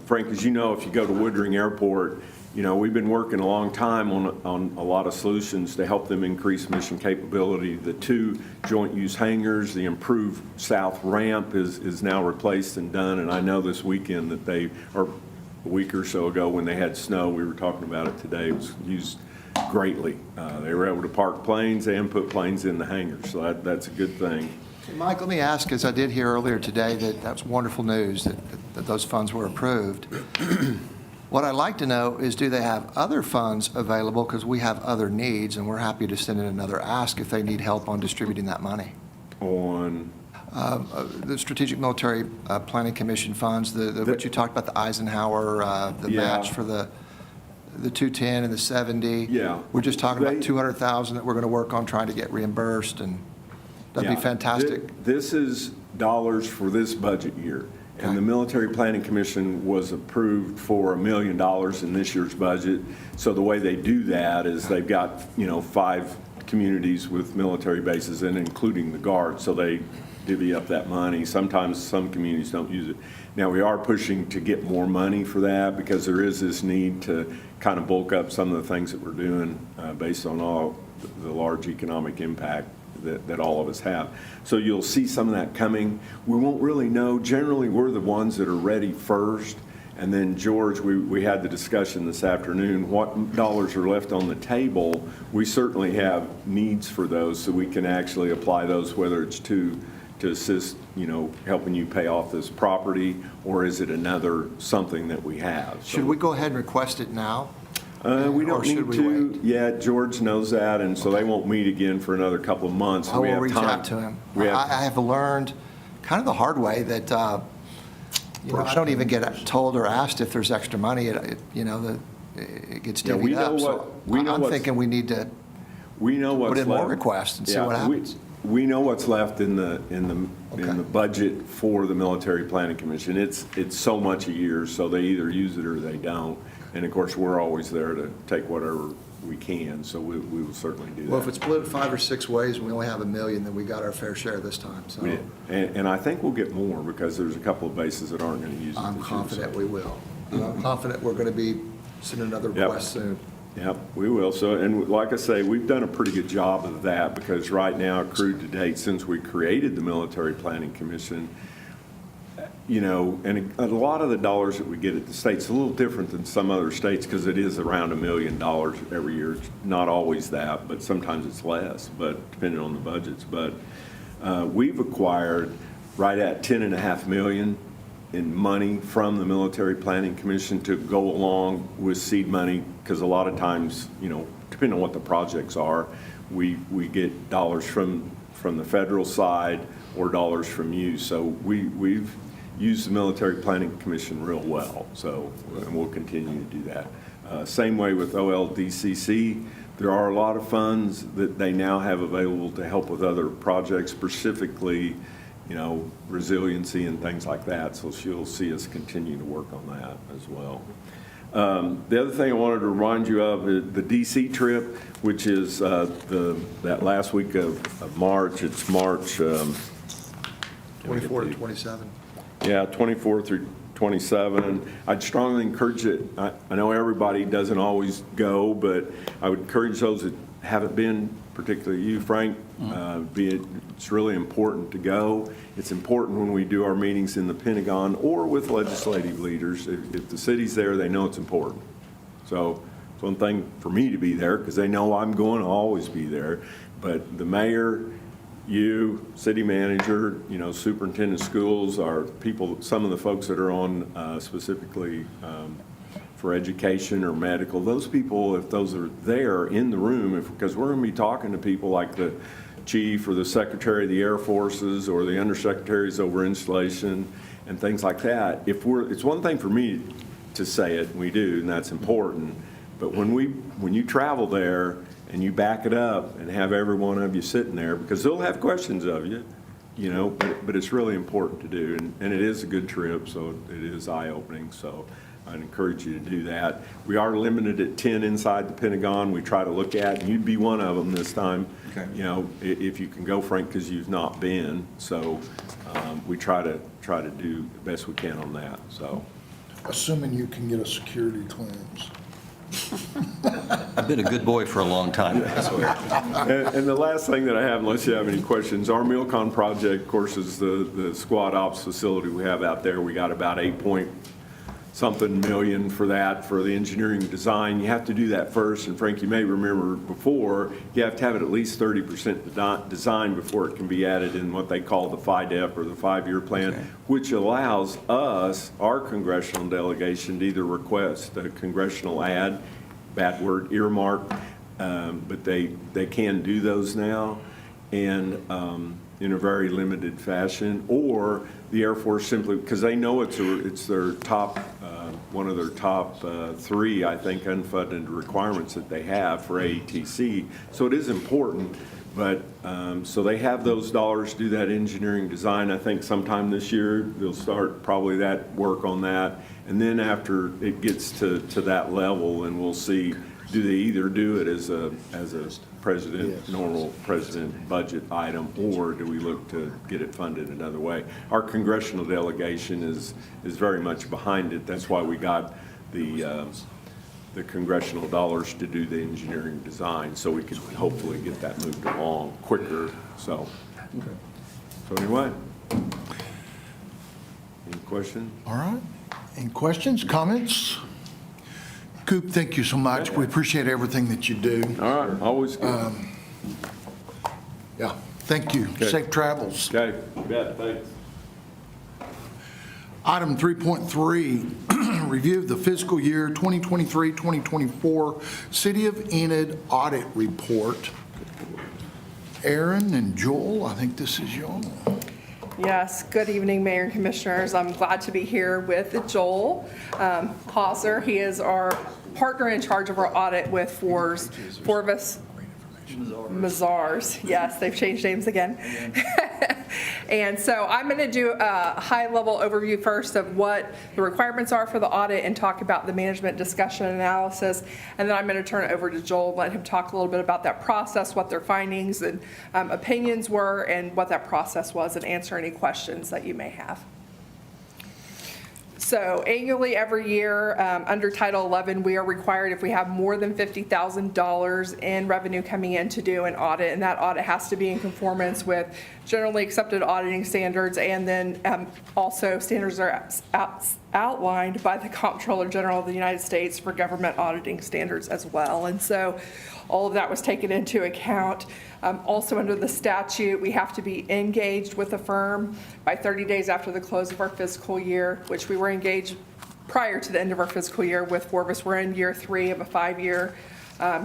Frank, as you know, if you go to Woodring Airport, we've been working a long time on a lot of solutions to help them increase mission capability. The 2 joint use hangars, the improved south ramp is now replaced and done. And I know this weekend that or a week or so ago when they had snow, we were talking about it today, it was used greatly. They were able to park planes and put planes in the hangars, so that's a good thing. Mike, let me ask, as I did hear earlier today, that's wonderful news that those funds were approved. What I'd like to know is, do they have other funds available? Because we have other needs, and we're happy to send in another ask if they need help on distributing that money. On, The Strategic Military Planning Commission funds, what you talked about, the Eisenhower, the Yeah. match for the 210 and the 70. Yeah. We're just talking about They- 200,000 that we're going to work on trying to get reimbursed, and that'd be yeah. fantastic. This is dollars for this budget year. And Okay. the Military Planning Commission was approved for $1 million in this year's budget. So the way they do that is they've got, 5 communities with military bases, and including the Guard, so they divvy up that money. Sometimes some communities don't use it. Now, we are pushing to get more money for that, because there is this need to kind of bulk up some of the things that we're doing based on all the large economic impact that all of us have. So you'll see some of that coming. We won't really know. Generally, we're the ones that are ready first. And then, George, we had the discussion this afternoon, what dollars are left on the table. We certainly have needs for those, so we can actually apply those, whether it's to assist, helping you pay off this property, or is it another something that we have? So, Should we go ahead and request it now? we Or don't should need we to wait? yet. George knows that, and so they won't meet again for another couple of months. I We will have reach time. out to him. We have- I have learned kind of the hard way that, I don't even get told or asked if there's extra money. It gets Yeah, we divvied know up. So what- we know I'm what's- thinking we need to We know what's put in left. more requests and see Yeah, what happens. We know what's left in the Okay. budget for the Military Planning Commission. It's so much a year, so they either use it or they don't. And of course, we're always there to take whatever we can, so we will certainly do that. Well, if it's split 5 or 6 ways and we only have $1 million, then we got our fair share this time. So We did. And I think we'll get more, because there's a couple of bases that aren't going to use it I'm this year, confident so. we will. And I'm confident we're going to be sending another Yep. request soon. Yep, we will. So, and like I say, we've done a pretty good job of that, because right now, accrued to date, since we created the Military Planning Commission, and a lot of the dollars that we get at the state's a little different than some other states, because it is around $1 million every year. It's not always that, but sometimes it's less, but depending on the budgets. But we've acquired right at $10.5 million in money from the Military Planning Commission to go along with seed money, because a lot of times, depending on what the projects are, we get dollars from the federal side or dollars from you. So we've used the Military Planning Commission real well, so, and we'll continue to do that. Same way with OLDCC. There are a lot of funds that they now have available to help with other projects, specifically, resiliency and things like that. So you'll see us continue to work on that as well. The other thing I wanted to remind you of is the DC trip, which is that last week of March. It's March 24 to 27. Yeah, 24 through 27. I'd strongly encourage it. I know everybody doesn't always go, but I would encourage those that haven't been, particularly you, Frank, it's really important to go. It's important when we do our meetings in the Pentagon or with legislative leaders. If the city's there, they know it's important. So it's one thing for me to be there because they know I'm going to always be there. But the mayor, you, city manager, superintendent of schools are people, some of the folks that are on specifically for education or medical, those people, if those are there in the room, because we're going to be talking to people like the chief or the secretary of the Air Forces or the undersecretaries over installation and things like that. It's one thing for me to say it, and we do, and that's important. But when you travel there and you back it up and have every one of you sitting there, because they'll have questions of you, but it's really important to do, and it is a good trip, so it is eye-opening. So I'd encourage you to do that. We are limited at 10 inside the Pentagon. We try to look at, and you'd be one of them this time. Okay. If you can go, Frank, because you've not been. So we try to do the best we can on that. So Assuming you can get a security clearance. I've been a good boy for a long time. and the last thing that I have, unless you have any questions, our Milcon project, of course, is the squad ops facility we have out there. We got about 8-point-something million for that, for the engineering design. You have to do that first, and Frank, you may remember before, you have to have it at least 30% design before it can be added in what they call the FIDEP, or the 5-year plan, Okay. which allows us, our congressional delegation, to either request a congressional ad, bad word, earmark, but they can do those now, and in a very limited fashion, or the Air Force simply, because they know it's their top, one of their top 3, I think, unfunded requirements that they have for AETC. So it is important, but, so they have those dollars to do that engineering design. I think sometime this year, they'll start probably that work on that. And then after it gets to that level, and we'll see, do they either do it as a president, Yes. normal president budget item, or do we look to get it funded another way? Our congressional delegation is very much behind it. That's why we got the congressional dollars to do the engineering design, so we could hopefully get that moved along quicker. So anyway, any questions? All right. Any questions, comments? Coop, thank you so much. We appreciate everything that you do. All right, always good. Yeah, thank you. Okay. Safe travels. Okay, you bet, thanks. Item 3.3, review of the fiscal year 2023-2024 City of Enid Audit Report. Aaron and Joel, I think this is y'all. Yes, good evening, Mayor and Commissioners. I'm glad to be here with Joel Hauser. He is our partner in charge of our audit with Forvis Mazars. Yes, they've changed names again. And so I'm going to do a high-level overview first of what the requirements are for the audit and talk about the management discussion and analysis. And then I'm going to turn it over to Joel and let him talk a little bit about that process, what their findings and opinions were, and what that process was, and answer any questions that you may have. So annually, every year, under Title 11, we are required, if we have more than $50,000 in revenue coming in, to do an audit, and that audit has to be in conformance with generally accepted auditing standards, and then also standards are outlined by the Comptroller General of the United States for government auditing standards as well. And so all of that was taken into account. Also under the statute, we have to be engaged with a firm by 30 days after the close of our fiscal year, which we were engaged prior to the end of our fiscal year with Forvis. We're in year 3 of a 5-year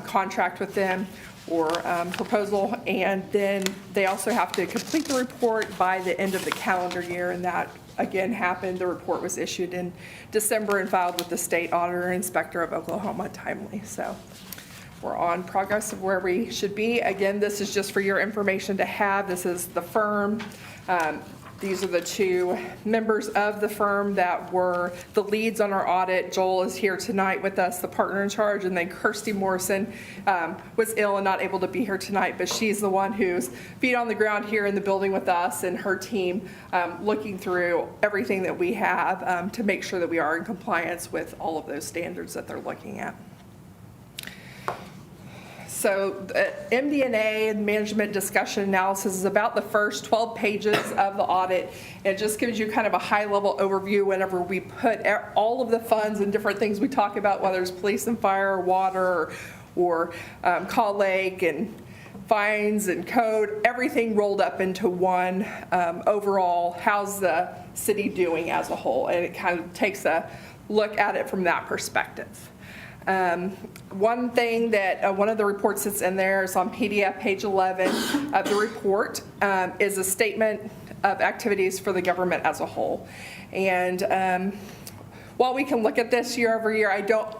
contract with them, or proposal. And then they also have to complete the report by the end of the calendar year, and that again happened. The report was issued in December and filed with the State Auditor and Inspector of Oklahoma timely. So we're on progress of where we should be. Again, this is just for your information to have. This is the firm. These are the 2 members of the firm that were the leads on our audit. Joel is here tonight with us, the partner in charge, and then Kirsty Morrison was ill and not able to be here tonight, but she's the one who's feet on the ground here in the building with us and her team, looking through everything that we have to make sure that we are in compliance with all of those standards that they're looking at. So MD&A, management discussion analysis, is about the first 12 pages of the audit. It just gives you kind of a high-level overview whenever we put all of the funds and different things we talk about, whether it's police and fire, or water, or Call Lake, and fines and code, everything rolled up into one overall, how's the city doing as a whole? And it kind of takes a look at it from that perspective. One thing that one of the reports that's in there is on PDF page 11 of the report, is a statement of activities for the government as a whole. And while we can look at this year over year,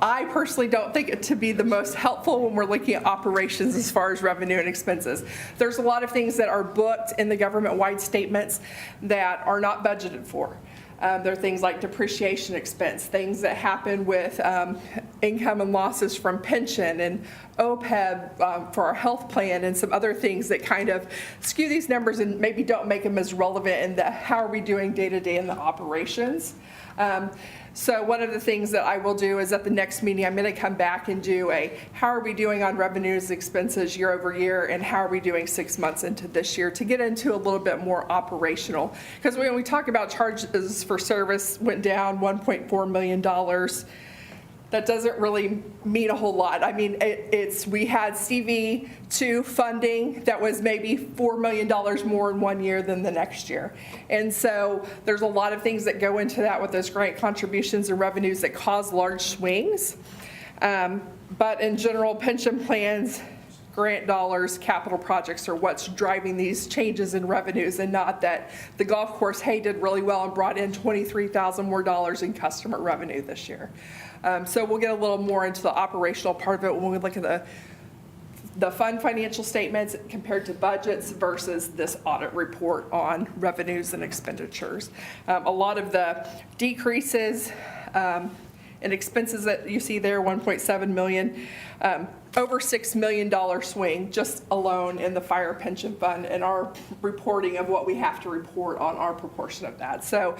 I personally don't think it to be the most helpful when we're looking at operations as far as revenue and expenses. There's a lot of things that are booked in the government-wide statements that are not budgeted for. There are things like depreciation expense, things that happen with income and losses from pension and OPEB for our health plan, and some other things that kind of skew these numbers and maybe don't make them as relevant in the how are we doing day to day in the operations. So one of the things that I will do is at the next meeting, I'm going to come back and do a how are we doing on revenues, expenses year over year, and how are we doing 6 months into this year, to get into a little bit more operational. Because when we talk about charges for service went down $1.4 million, that doesn't really mean a whole lot. I mean, we had CV2 funding that was maybe $4 million more in 1 year than the next year. And so there's a lot of things that go into that with those grant contributions and revenues that cause large swings. But in general, pension plans, grant dollars, capital projects are what's driving these changes in revenues, and not that the golf course, hey, did really well and brought in $23,000 more dollars in customer revenue this year. So we'll get a little more into the operational part of it when we look at the fund financial statements compared to budgets versus this audit report on revenues and expenditures. A lot of the decreases in expenses that you see there, 1.7 million, over $6 million swing just alone in the fire pension fund and our reporting of what we have to report on our proportion of that. So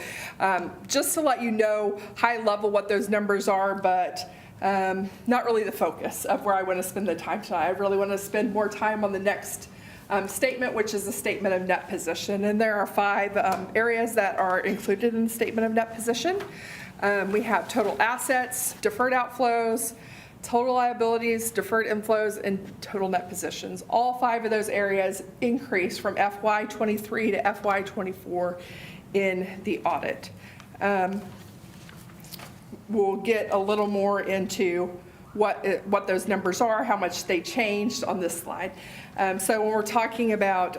just to let you know high level what those numbers are, but not really the focus of where I want to spend the time tonight. I really want to spend more time on the next statement, which is the statement of net position. And there are 5 areas that are included in the statement of net position. We have total assets, deferred outflows, total liabilities, deferred inflows, and total net positions. All 5 of those areas increase from FY23 to FY24 in the audit. We'll get a little more into what those numbers are, how much they changed on this slide. So when we're talking about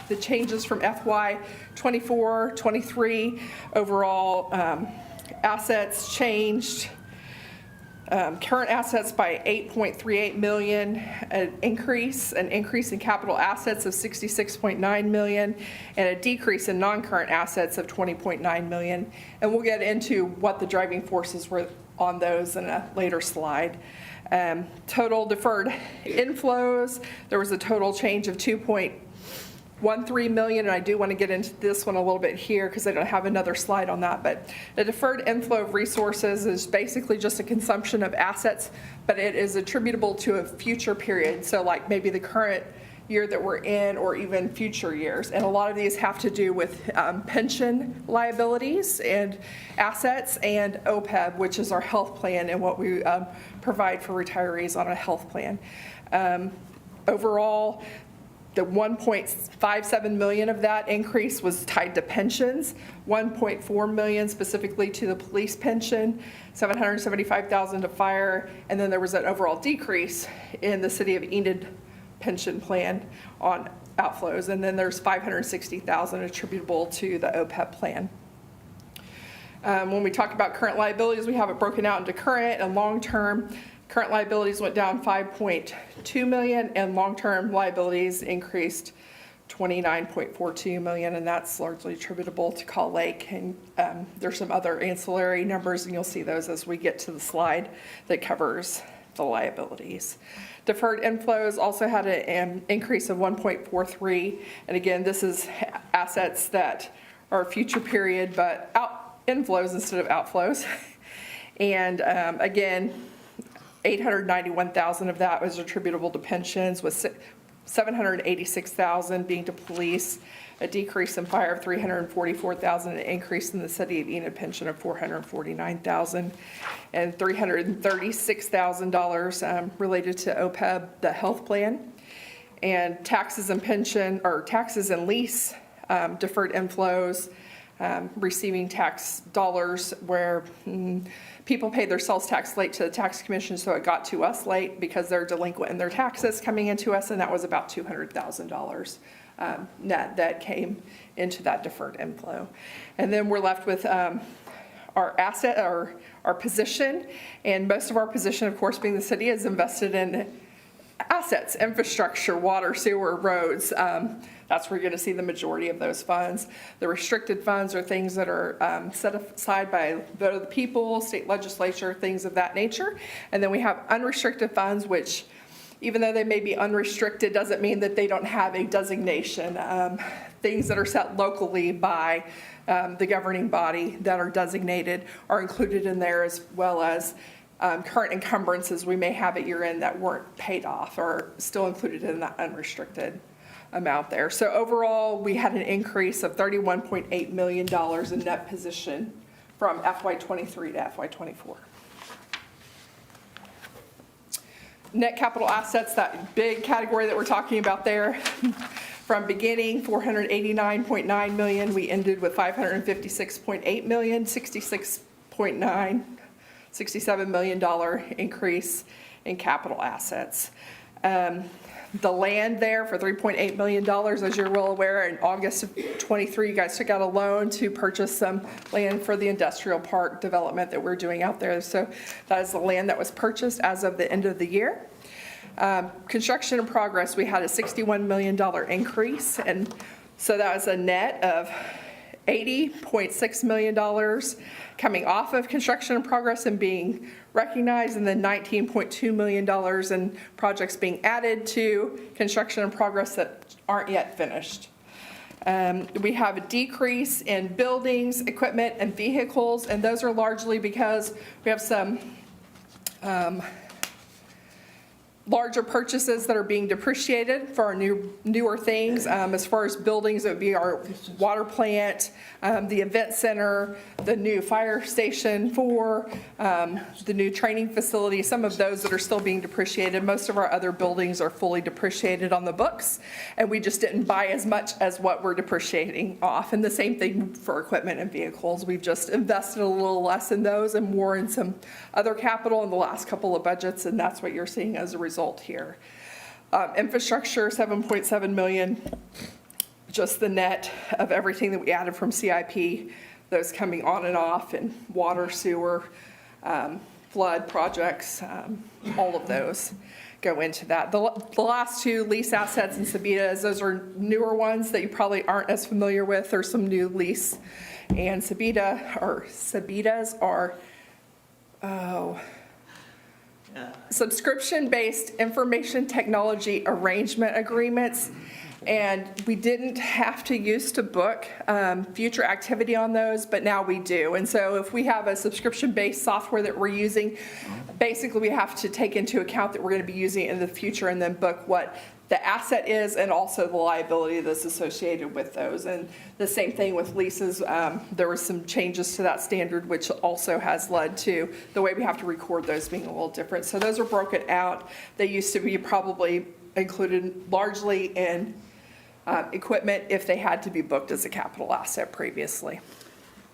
the changes from FY24, 23, overall assets changed. Current assets by 8.38 million, an increase in capital assets of 66.9 million, and a decrease in non-current assets of 20.9 million. And we'll get into what the driving forces were on those in a later slide. Total deferred inflows, there was a total change of 2.13 million, and I do want to get into this one a little bit here because I don't have another slide on that, but the deferred inflow of resources is basically just a consumption of assets, but it is attributable to a future period, so like maybe the current year that we're in or even future years. And a lot of these have to do with pension liabilities and assets, and OPEB, which is our health plan and what we provide for retirees on a health plan. Overall, the 1.57 million of that increase was tied to pensions, 1.4 million specifically to the police pension, 775,000 to fire, and then there was an overall decrease in the city of Enid pension plan on outflows, and then there's 560,000 attributable to the OPEB plan. When we talk about current liabilities, we have it broken out into current and long-term. Current liabilities went down 5.2 million, and long-term liabilities increased 29.42 million, and that's largely attributable to Call Lake. And there's some other ancillary numbers, and you'll see those as we get to the slide that covers the liabilities. Deferred inflows also had an increase of 1.43, and again, this is assets that are future period, but inflows instead of outflows. And again, $891,000 of that was attributable to pensions, with $786,000 being to police, a decrease in fire of $344,000, an increase in the city of Enid pension of $449,000, and $336,000 related to OPEB, the health plan, and taxes and pension, or taxes and lease deferred inflows, receiving tax dollars where people paid their sales tax late to the tax commission, so it got to us late because they're delinquent in their taxes coming into us, and that was about $200,000 net that came into that deferred inflow. And then we're left with our asset, our position, and most of our position, of course, being the city, is invested in assets, infrastructure, water, sewer, roads. That's where you're going to see the majority of those funds. The restricted funds are things that are set aside by vote of the people, state legislature, things of that nature. And then we have unrestricted funds, which, even though they may be unrestricted, doesn't mean that they don't have a designation. Things that are set locally by the governing body that are designated are included in there, as well as current encumbrances we may have at year end that weren't paid off are still included in that unrestricted amount there. So overall, we had an increase of $31.8 million in net position from FY23 to FY24. Net capital assets, that big category that we're talking about there, from beginning $489.9 million, we ended with $556.8 million, $67 million increase in capital assets. The land there for $3.8 million, as you're well aware, in August of 23, you guys took out a loan to purchase some land for the industrial park development that we're doing out there. So that is the land that was purchased as of the end of the year. Construction in progress, we had a $61 million increase, and so that was a net of $80.6 million coming off of construction in progress and being recognized, and then $19.2 million in projects being added to construction in progress that aren't yet finished. We have a decrease in buildings, equipment, and vehicles, and those are largely because we have some larger purchases that are being depreciated for our newer things. As far as buildings, it would be our water plant, the event center, the new fire station the new training facility, some of those that are still being depreciated. Most of our other buildings are fully depreciated on the books, and we just didn't buy as much as what we're depreciating off. And the same thing for equipment and vehicles. We've just invested a little less in those and more in some other capital in the last couple of budgets, and that's what you're seeing as a result here. Infrastructure, $7.7 million, just the net of everything that we added from CIP, those coming on and off, and water, sewer, flood projects, all of those go into that. The last two, lease assets and Sabitas, those are newer ones that you probably aren't as familiar with. There's some new lease, and Sabitas are, subscription-based information technology arrangement agreements, and we didn't have to use to book future activity on those, but now we do. And so if we have a subscription-based software that we're using, basically we have to take into account that we're going to be using it in the future and then book what the asset is and also the liability that's associated with those. And the same thing with leases. There were some changes to that standard, which also has led to the way we have to record those being a little different. So those are broken out. They used to be probably included largely in equipment if they had to be booked as a capital asset previously.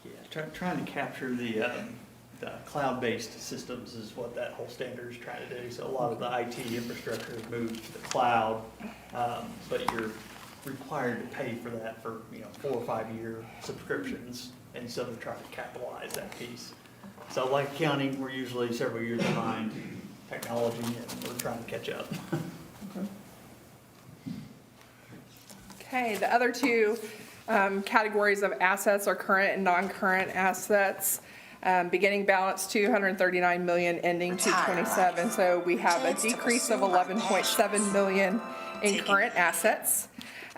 Yeah, trying to capture the cloud-based systems is what that whole standard is trying to do. So a lot of the IT infrastructure is moved to the cloud, but you're required to pay for that for 4 or 5 year subscriptions, and so they're trying to capitalize that piece. So like accounting, we're usually several years behind technology, and we're trying to catch up. Okay, the other two categories of assets are current and non-current assets. Beginning balance $239 million, ending $227. So we have a decrease of $11.7 million in current assets.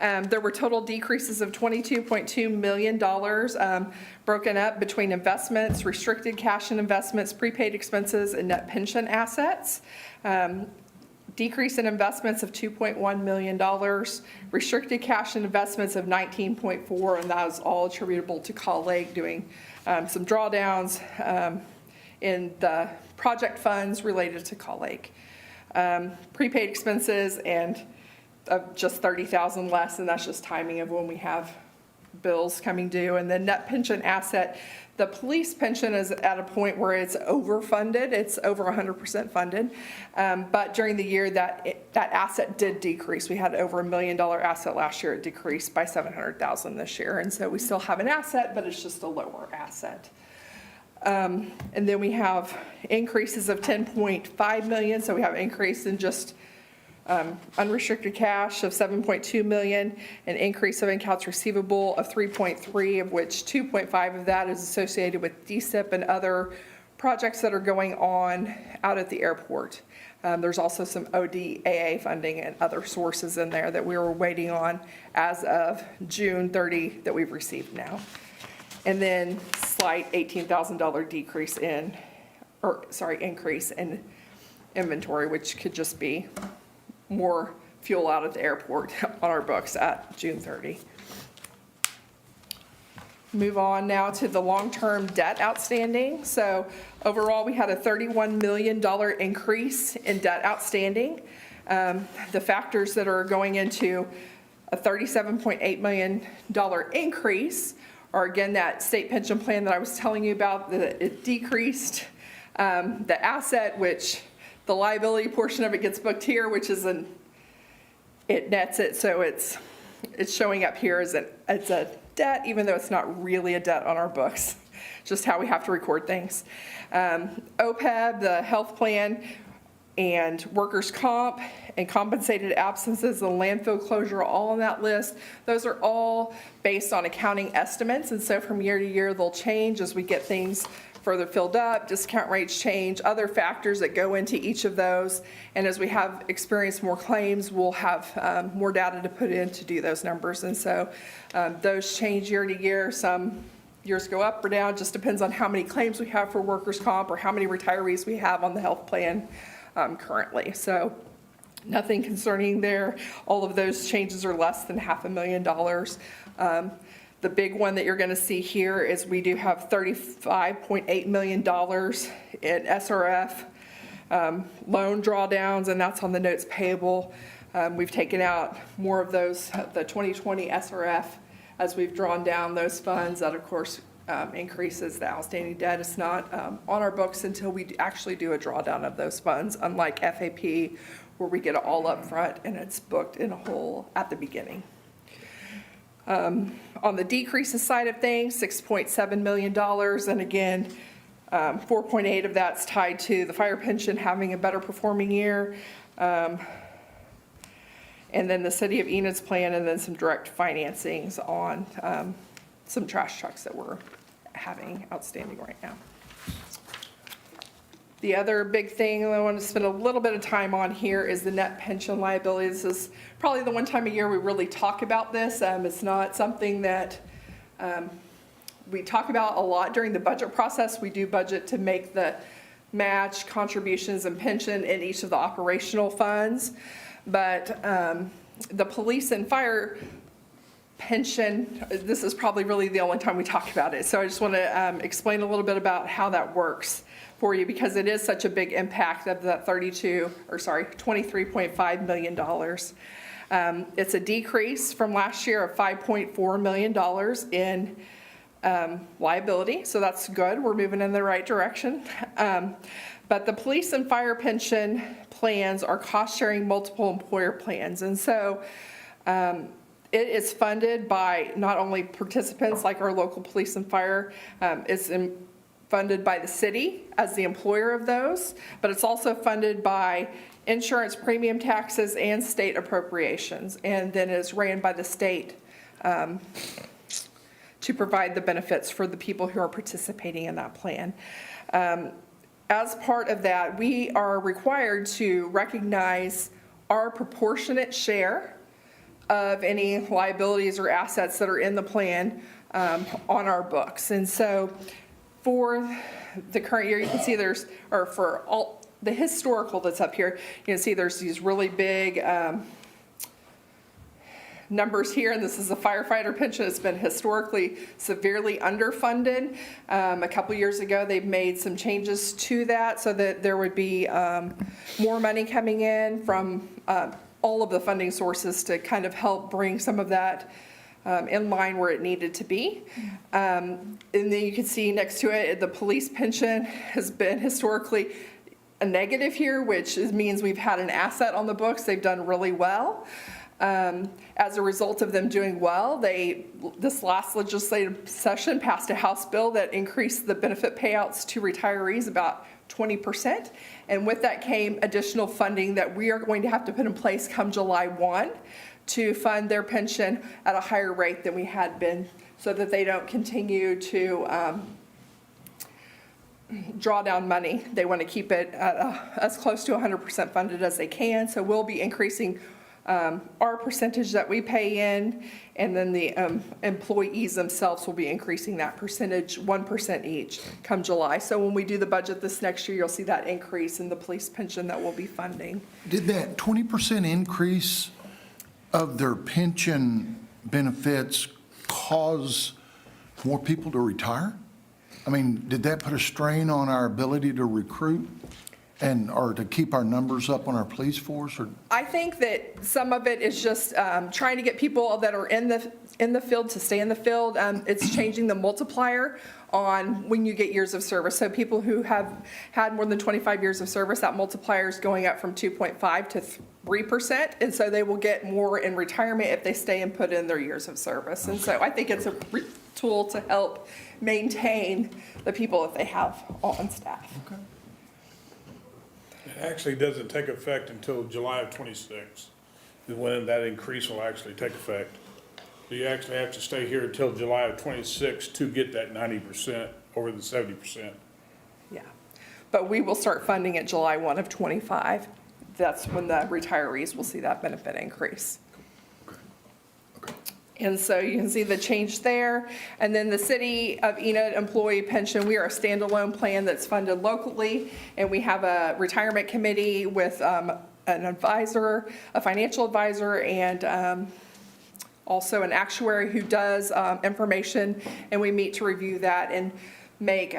There were total decreases of $22.2 million, broken up between investments, restricted cash and investments, prepaid expenses, and net pension assets. Decrease in investments of $2.1 million, restricted cash and investments of 19.4, and that was all attributable to Call Lake doing some drawdowns in the project funds related to Call Lake. Prepaid expenses and just 30,000 less, and that's just timing of when we have bills coming due. And then net pension asset, the police pension is at a point where it's overfunded. It's over 100% funded. But during the year, that asset did decrease. We had over $1 million asset last year. It decreased by $700,000 this year. And so we still have an asset, but it's just a lower asset. And then we have increases of $10.5 million. So we have increase in just unrestricted cash of $7.2 million, an increase of accounts receivable of $3.3, of which $2.5 of that is associated with DSIP and other projects that are going on out at the airport. There's also some ODAA funding and other sources in there that we were waiting on as of June 30 that we've received now. And then slight $18,000 decrease increase in inventory, which could just be more fuel out at the airport on our books at June 30. Move on now to the long-term debt outstanding. So overall, we had a $31 million increase in debt outstanding. The factors that are going into a $37.8 million increase are, again, that state pension plan that I was telling you about, that it decreased. The asset, which the liability portion of it gets booked here, which is it nets it, so it's showing up here as it's a debt, even though it's not really a debt on our books, just how we have to record things. OPEB, the health plan, and workers' comp, and compensated absences, and landfill closure are all on that list. Those are all based on accounting estimates, and so from year to year, they'll change as we get things further filled up, discount rates change, other factors that go into each of those. And as we have experienced more claims, we'll have more data to put in to do those numbers. And so those change year to year. Some years go up or down, just depends on how many claims we have for workers' comp or how many retirees we have on the health plan currently. So nothing concerning there. All of those changes are less than $500,000. The big one that you're going to see here is we do have $35.8 million in SRF loan drawdowns, and that's on the notes payable. We've taken out more of those, the 2020 SRF, as we've drawn down those funds. That, of course, increases the outstanding debt. It's not on our books until we actually do a drawdown of those funds, unlike FAP, where we get it all up front and it's booked in a whole at the beginning. On the decreases side of things, $6.7 million, and again, 4.8 of that's tied to the fire pension having a better performing year, and then the city of Enid's plan, and then some direct financings on some trash trucks that we're having outstanding right now. The other big thing I want to spend a little bit of time on here is the net pension liability. This is probably the one time a year we really talk about this. It's not something that we talk about a lot during the budget process. We do budget to make the match contributions and pension in each of the operational funds. But the police and fire pension, this is probably really the only time we talk about it. So I just want to explain a little bit about how that works for you, because it is such a big impact of that $23.5 million. It's a decrease from last year of $5.4 million in liability, so that's good. We're moving in the right direction. But the police and fire pension plans are cost-sharing multiple employer plans, and so it is funded by not only participants like our local police and fire, it's funded by the city as the employer of those, but it's also funded by insurance premium taxes and state appropriations, and then is ran by the state to provide the benefits for the people who are participating in that plan. As part of that, we are required to recognize our proportionate share of any liabilities or assets that are in the plan on our books. And so for the current year, you can see there's, or for all the historical that's up here, you can see there's these really big numbers here, and this is a firefighter pension. It's been historically severely underfunded. A couple years ago, they've made some changes to that so that there would be more money coming in from all of the funding sources to kind of help bring some of that in line where it needed to be. And then you can see next to it, the police pension has been historically a negative here, which means we've had an asset on the books. They've done really well. As a result of them doing well, this last legislative session passed a House bill that increased the benefit payouts to retirees about 20%. And with that came additional funding that we are going to have to put in place come July 1 to fund their pension at a higher rate than we had been, so that they don't continue to draw down money. They want to keep it at as close to 100% funded as they can. So we'll be increasing our percentage that we pay in, and then the employees themselves will be increasing that percentage 1% each come July. So when we do the budget this next year, you'll see that increase in the police pension that we'll be funding. Did that 20% increase of their pension benefits cause more people to retire? I mean, did that put a strain on our ability to recruit or to keep our numbers up on our police force? Or I think that some of it is just trying to get people that are in the field to stay in the field. It's changing the multiplier on when you get years of service. So people who have had more than 25 years of service, that multiplier is going up from 2.5 to 3%. And so they will get more in retirement if they stay and put in their years of service. And so I think it's a tool to help maintain the people that they have on staff. Okay. It actually doesn't take effect until July of '26, is when that increase will actually take effect. So you actually have to stay here until July of '26 to get that 90% over the 70%. Yeah, but we will start funding at July 1 of '25. That's when the retirees will see that benefit increase. And so you can see the change there. And then the City of Enid employee pension, we are a standalone plan that's funded locally, and we have a retirement committee with an advisor, a financial advisor, and also an actuary who does information, and we meet to review that and make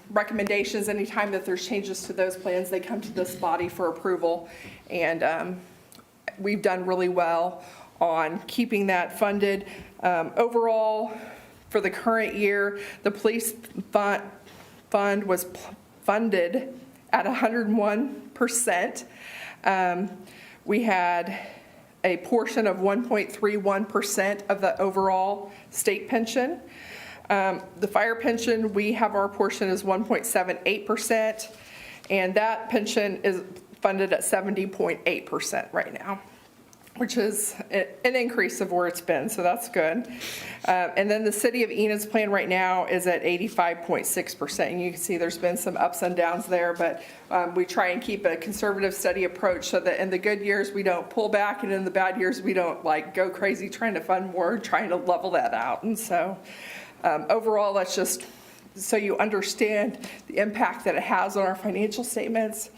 recommendations. Anytime that there's changes to those plans, they come to this body for approval, and we've done really well on keeping that funded. Overall, for the current year, the police fund was funded at 101%. We had a portion of 1.31% of the overall state pension. The fire pension, we have our portion is 1.78%, and that pension is funded at 70.8% right now, which is an increase of where it's been, so that's good. And then the City of Enid's plan right now is at 85.6%, and you can see there's been some ups and downs there, but we try and keep a conservative, steady approach so that in the good years we don't pull back, and in the bad years we don't like go crazy trying to fund more, trying to level that out. And so overall, that's just so you understand the impact that it has on our financial statements,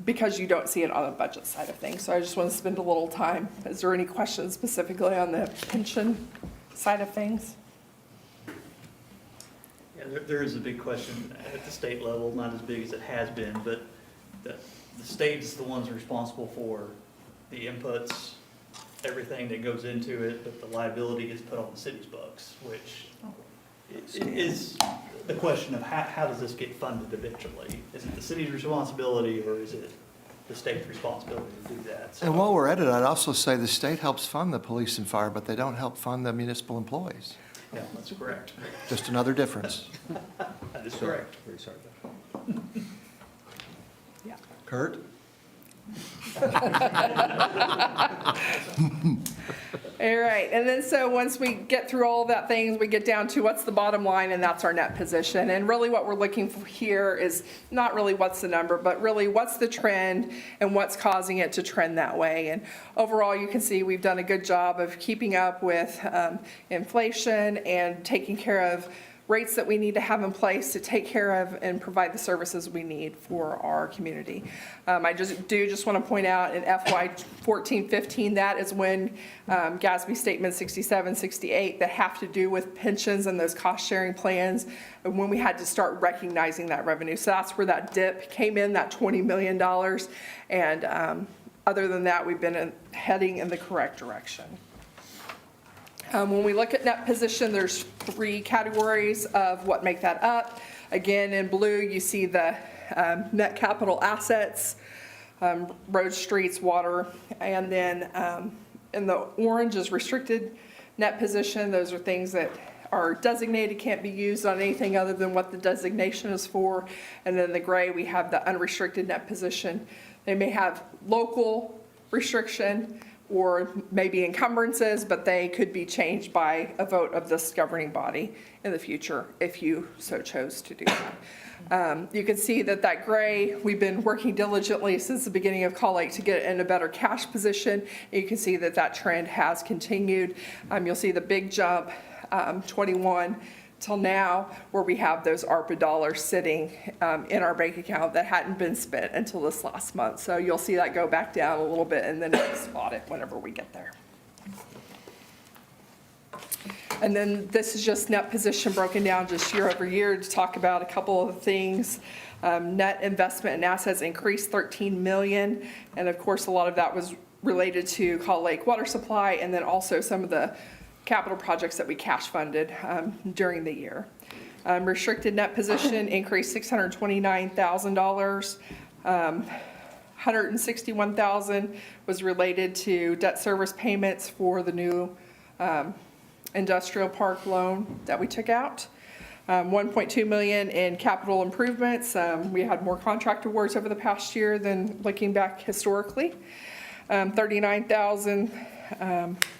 because you don't see it on the budget side of things. So I just want to spend a little time. Is there any questions specifically on the pension side of things? Yeah, there is a big question at the state level, not as big as it has been, but the state is the ones responsible for the inputs, everything that goes into it, but the liability gets put on the city's books, which is the question of how does this get funded eventually? Is it the city's responsibility, or is it the state's responsibility to do that? So, And while we're at it, I'd also say the state helps fund the police and fire, but they don't help fund the municipal employees. yeah, that's correct. Just another difference. That is correct. Very sorry about that. Yeah. Kurt? All right, and then so once we get through all of that things, we get down to what's the bottom line, and that's our net position. And really what we're looking for here is not really what's the number, but really what's the trend and what's causing it to trend that way. And overall, you can see we've done a good job of keeping up with inflation and taking care of rates that we need to have in place to take care of and provide the services we need for our community. I just want to point out in FY 14-15, that is when GASB Statement 67, 68 that have to do with pensions and those cost-sharing plans, and when we had to start recognizing that revenue. So that's where that dip came in, that $20 million. And other than that, we've been heading in the correct direction. When we look at net position, there's 3 categories of what make that up. Again, in blue, you see the net capital assets, roads, streets, water, and then in the orange is restricted net position. Those are things that are designated, can't be used on anything other than what the designation is for. And then the gray, we have the unrestricted net position. They may have local restriction or maybe encumbrances, but they could be changed by a vote of this governing body in the future if you so chose to do that. You can see that gray, we've been working diligently since the beginning of Call Lake to get in a better cash position. You can see that trend has continued. You'll see the big jump, 21 till now, where we have those ARPA dollars sitting in our bank account that hadn't been spent until this last month. So you'll see that go back down a little bit in the next audit whenever we get there. And then this is just net position broken down just year over year to talk about a couple of things. Net investment in assets increased $13 million. And of course, a lot of that was related to Call Lake water supply and then also some of the capital projects that we cash funded during the year. Restricted net position increased $629,000. $161,000 was related to debt service payments for the new industrial park loan that we took out. $1.2 million in capital improvements. We had more contract awards over the past year than looking back historically. $39,000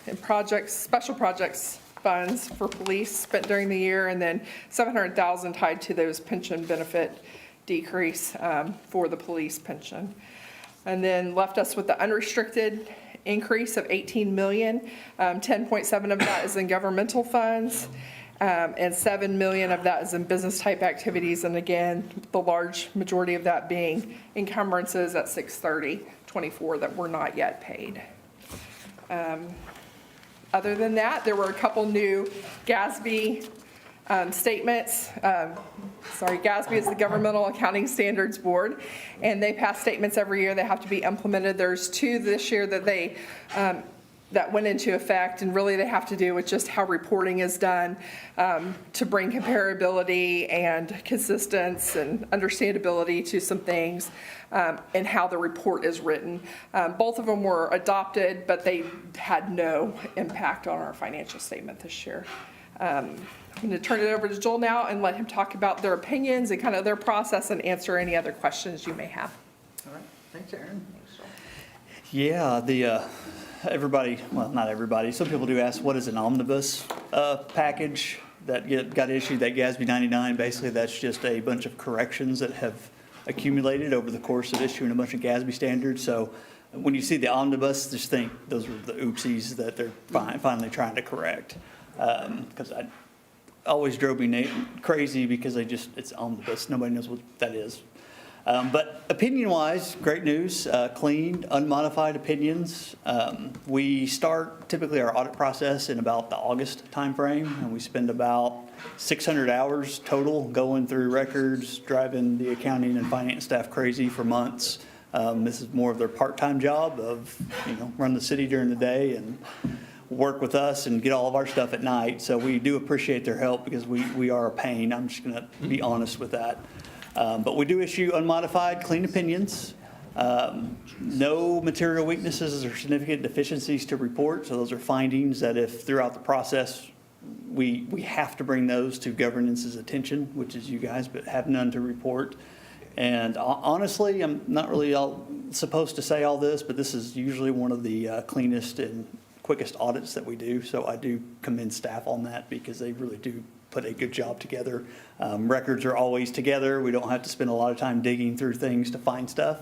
in projects, special projects funds for police spent during the year, and then $700,000 tied to those pension benefit decrease for the police pension. And then left us with the unrestricted increase of $18 million. 10.7 of that is in governmental funds, and $7 million of that is in business type activities. And again, the large majority of that being encumbrances at 6/30/24 that were not yet paid. Other than that, there were a couple new GASB statements. GASB is the Governmental Accounting Standards Board, and they pass statements every year that have to be implemented. There's 2 this year that they that went into effect, and really they have to do with just how reporting is done to bring comparability and consistency and understandability to some things and how the report is written. Both of them were adopted, but they had no impact on our financial statement this year. I'm going to turn it over to Joel now and let him talk about their opinions and kind of their process and answer any other questions you may have. All right, thanks, Aaron. Yeah, everybody, well, not everybody, some people do ask, what is an omnibus package that got issued, that GASB 99? Basically, that's just a bunch of corrections that have accumulated over the course of issuing a bunch of GASB standards. So when you see the omnibus, just think those are the oopsies that they're finally trying to correct. Because I always drove me crazy because it's omnibus. Nobody knows what that is. But opinion-wise, great news, clean, unmodified opinions. We start typically our audit process in about the August timeframe, and we spend about 600 hours total going through records, driving the accounting and finance staff crazy for months. This is more of their part-time job of, run the city during the day and work with us and get all of our stuff at night. So we do appreciate their help because we are a pain. I'm just going to be honest with that. But we do issue unmodified, clean opinions. No material weaknesses or significant deficiencies to report. So those are findings that if throughout the process we have to bring those to governance's attention, which is you guys, but have none to report. And honestly, I'm not really supposed to say all this, but this is usually one of the cleanest and quickest audits that we do. So I do commend staff on that because they really do put a good job together. Records are always together. We don't have to spend a lot of time digging through things to find stuff.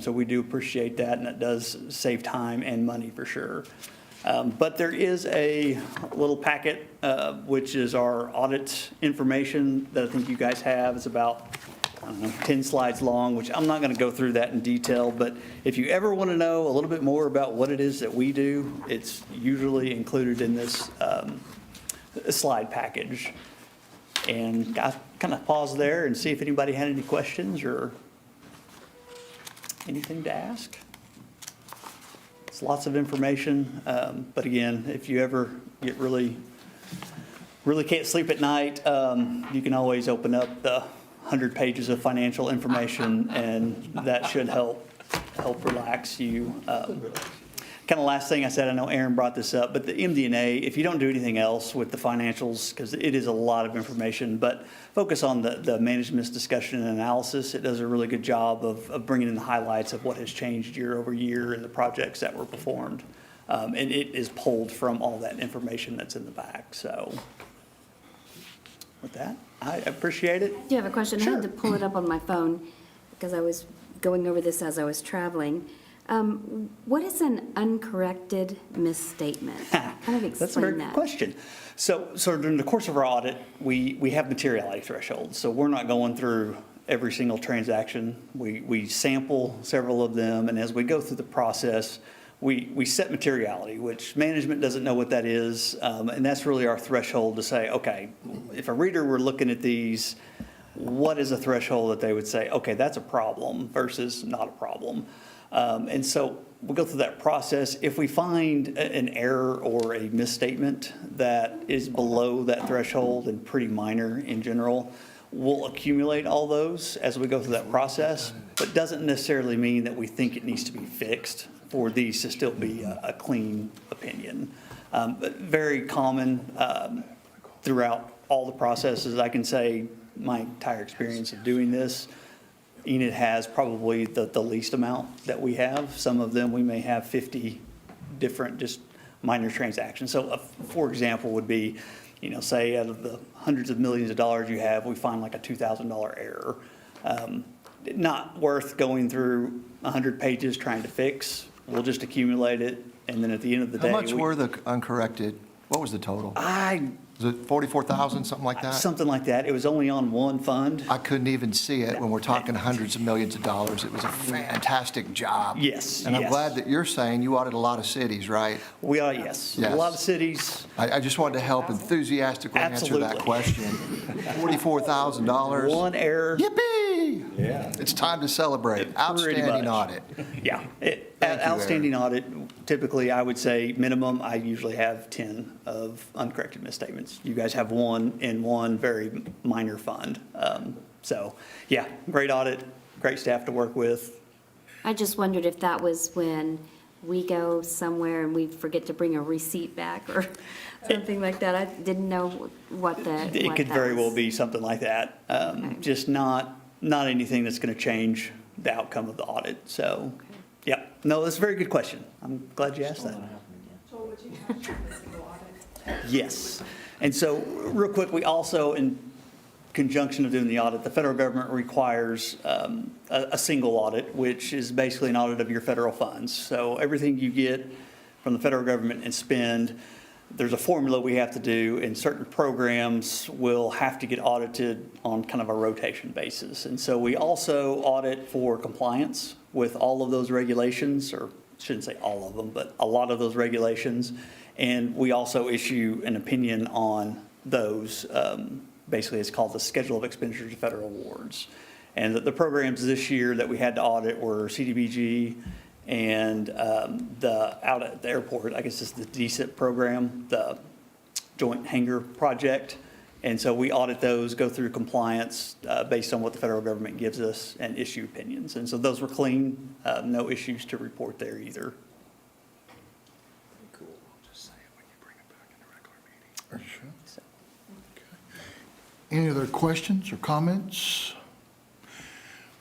So we do appreciate that, and it does save time and money for sure. But there is a little packet, which is our audit information that I think you guys have. It's about, I don't know, 10 slides long, which I'm not going to go through that in detail. But if you ever want to know a little bit more about what it is that we do, it's usually included in this slide package. And I kind of pause there and see if anybody had any questions or anything to ask. It's lots of information, but again, if you ever get really can't sleep at night, you can always open up the 100 pages of financial information, and that should help relax you. Kind of last thing I said, I know Aaron brought this up, but the MD&A, if you don't do anything else with the financials, because it is a lot of information, but focus on the management's discussion and analysis. It does a really good job of bringing in the highlights of what has changed year over year and the projects that were performed. And it is pulled from all that information that's in the back. So with that, I appreciate it. I do have a question. I Sure. had to pull it up on my phone because I was going over this as I was traveling. What is an uncorrected misstatement? Kind of That's a very explain good that. question. So during the course of our audit, we have materiality thresholds. So we're not going through every single transaction. We sample several of them, and as we go through the process, we set materiality, which management doesn't know what that is, and that's really our threshold to say, okay, if a reader were looking at these, what is a threshold that they would say, okay, that's a problem versus not a problem? And so we'll go through that process. If we find an error or a misstatement that is below that threshold and pretty minor in general, we'll accumulate all those as we go through that process, but doesn't necessarily mean that we think it needs to be fixed for these to still be a clean opinion. But very common throughout all the processes. I can say my entire experience of doing this, Enid has probably the least amount that we have. Some of them, we may have 50 different just minor transactions. So for example would be, say out of the hundreds of millions of dollars you have, we find like a $2,000 error. Not worth going through 100 pages trying to fix. We'll just accumulate it, and then at the end of the day. How much were the uncorrected? What was the total? Was it 44,000, something like that? Something like that. It was only on one fund. I couldn't even see it when we're talking hundreds of millions of dollars. It was a fantastic job. Yes, And I'm yes. glad that you're saying you audit a lot of cities, right? We are, yes. Yes. A lot of cities. I just wanted to help enthusiastically answer that Absolutely. question. $44,000. One error. Yippee! Yeah. It's time to celebrate. Pretty Outstanding much. audit. Yeah. Thank you, Outstanding audit, typically, I would say minimum, I usually have 10 of uncorrected misstatements. You guys have one in one very minor fund. So, yeah, great audit, great staff to work with. I just wondered if that was when we go somewhere and we forget to bring a receipt back or something like that. I didn't know what that It could that very well was. be something like that. Just not anything that's going to change the outcome of the audit. So, yeah, no, that's a very good question. I'm glad you asked that. Yes. And so, real quick, we also, in conjunction of doing the audit, the federal government requires a single audit, which is basically an audit of your federal funds. So everything you get from the federal government and spend, there's a formula we have to do, and certain programs will have to get audited on kind of a rotation basis. And so we also audit for compliance with all of those regulations, or shouldn't say all of them, but a lot of those regulations. And we also issue an opinion on those. Basically, it's called the Schedule of Expenditures of Federal Awards. And the programs this year that we had to audit were CDBG and out at the airport, I guess it's the DSIP program, the Joint Hangar Project. And so we audit those, go through compliance based on what the federal government gives us, and issue opinions. And so those were clean, no issues to report there either. Cool. Just say it when you bring it back in the regular meeting. Sure. Any other questions or comments?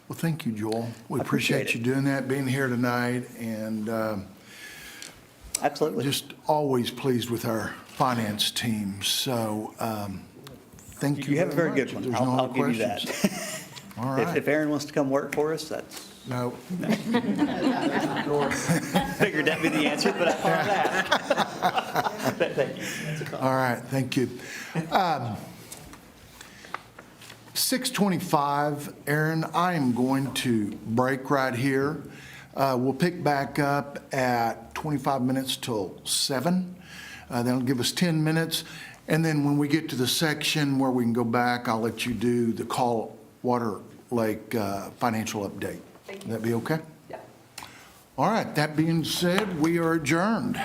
Well, thank you, Joel. We I appreciate appreciate you it. doing that, being here tonight, and Absolutely. Just always pleased with our finance team, so thank you You have a very much. good one. There's no I'll other give you that. questions. All If right. Aaron wants to come work for us, that's, No, figured that'd be the answer, but I thought that. Thank you. all right, thank you. 6:25, Aaron, I am going to break right here. We'll pick back up at 25 minutes till 7. That'll give us 10 minutes. And then when we get to the section where we can go back, I'll let you do the Call Water Lake financial update. Would that be okay? Yeah. All right, that being said, we are adjourned.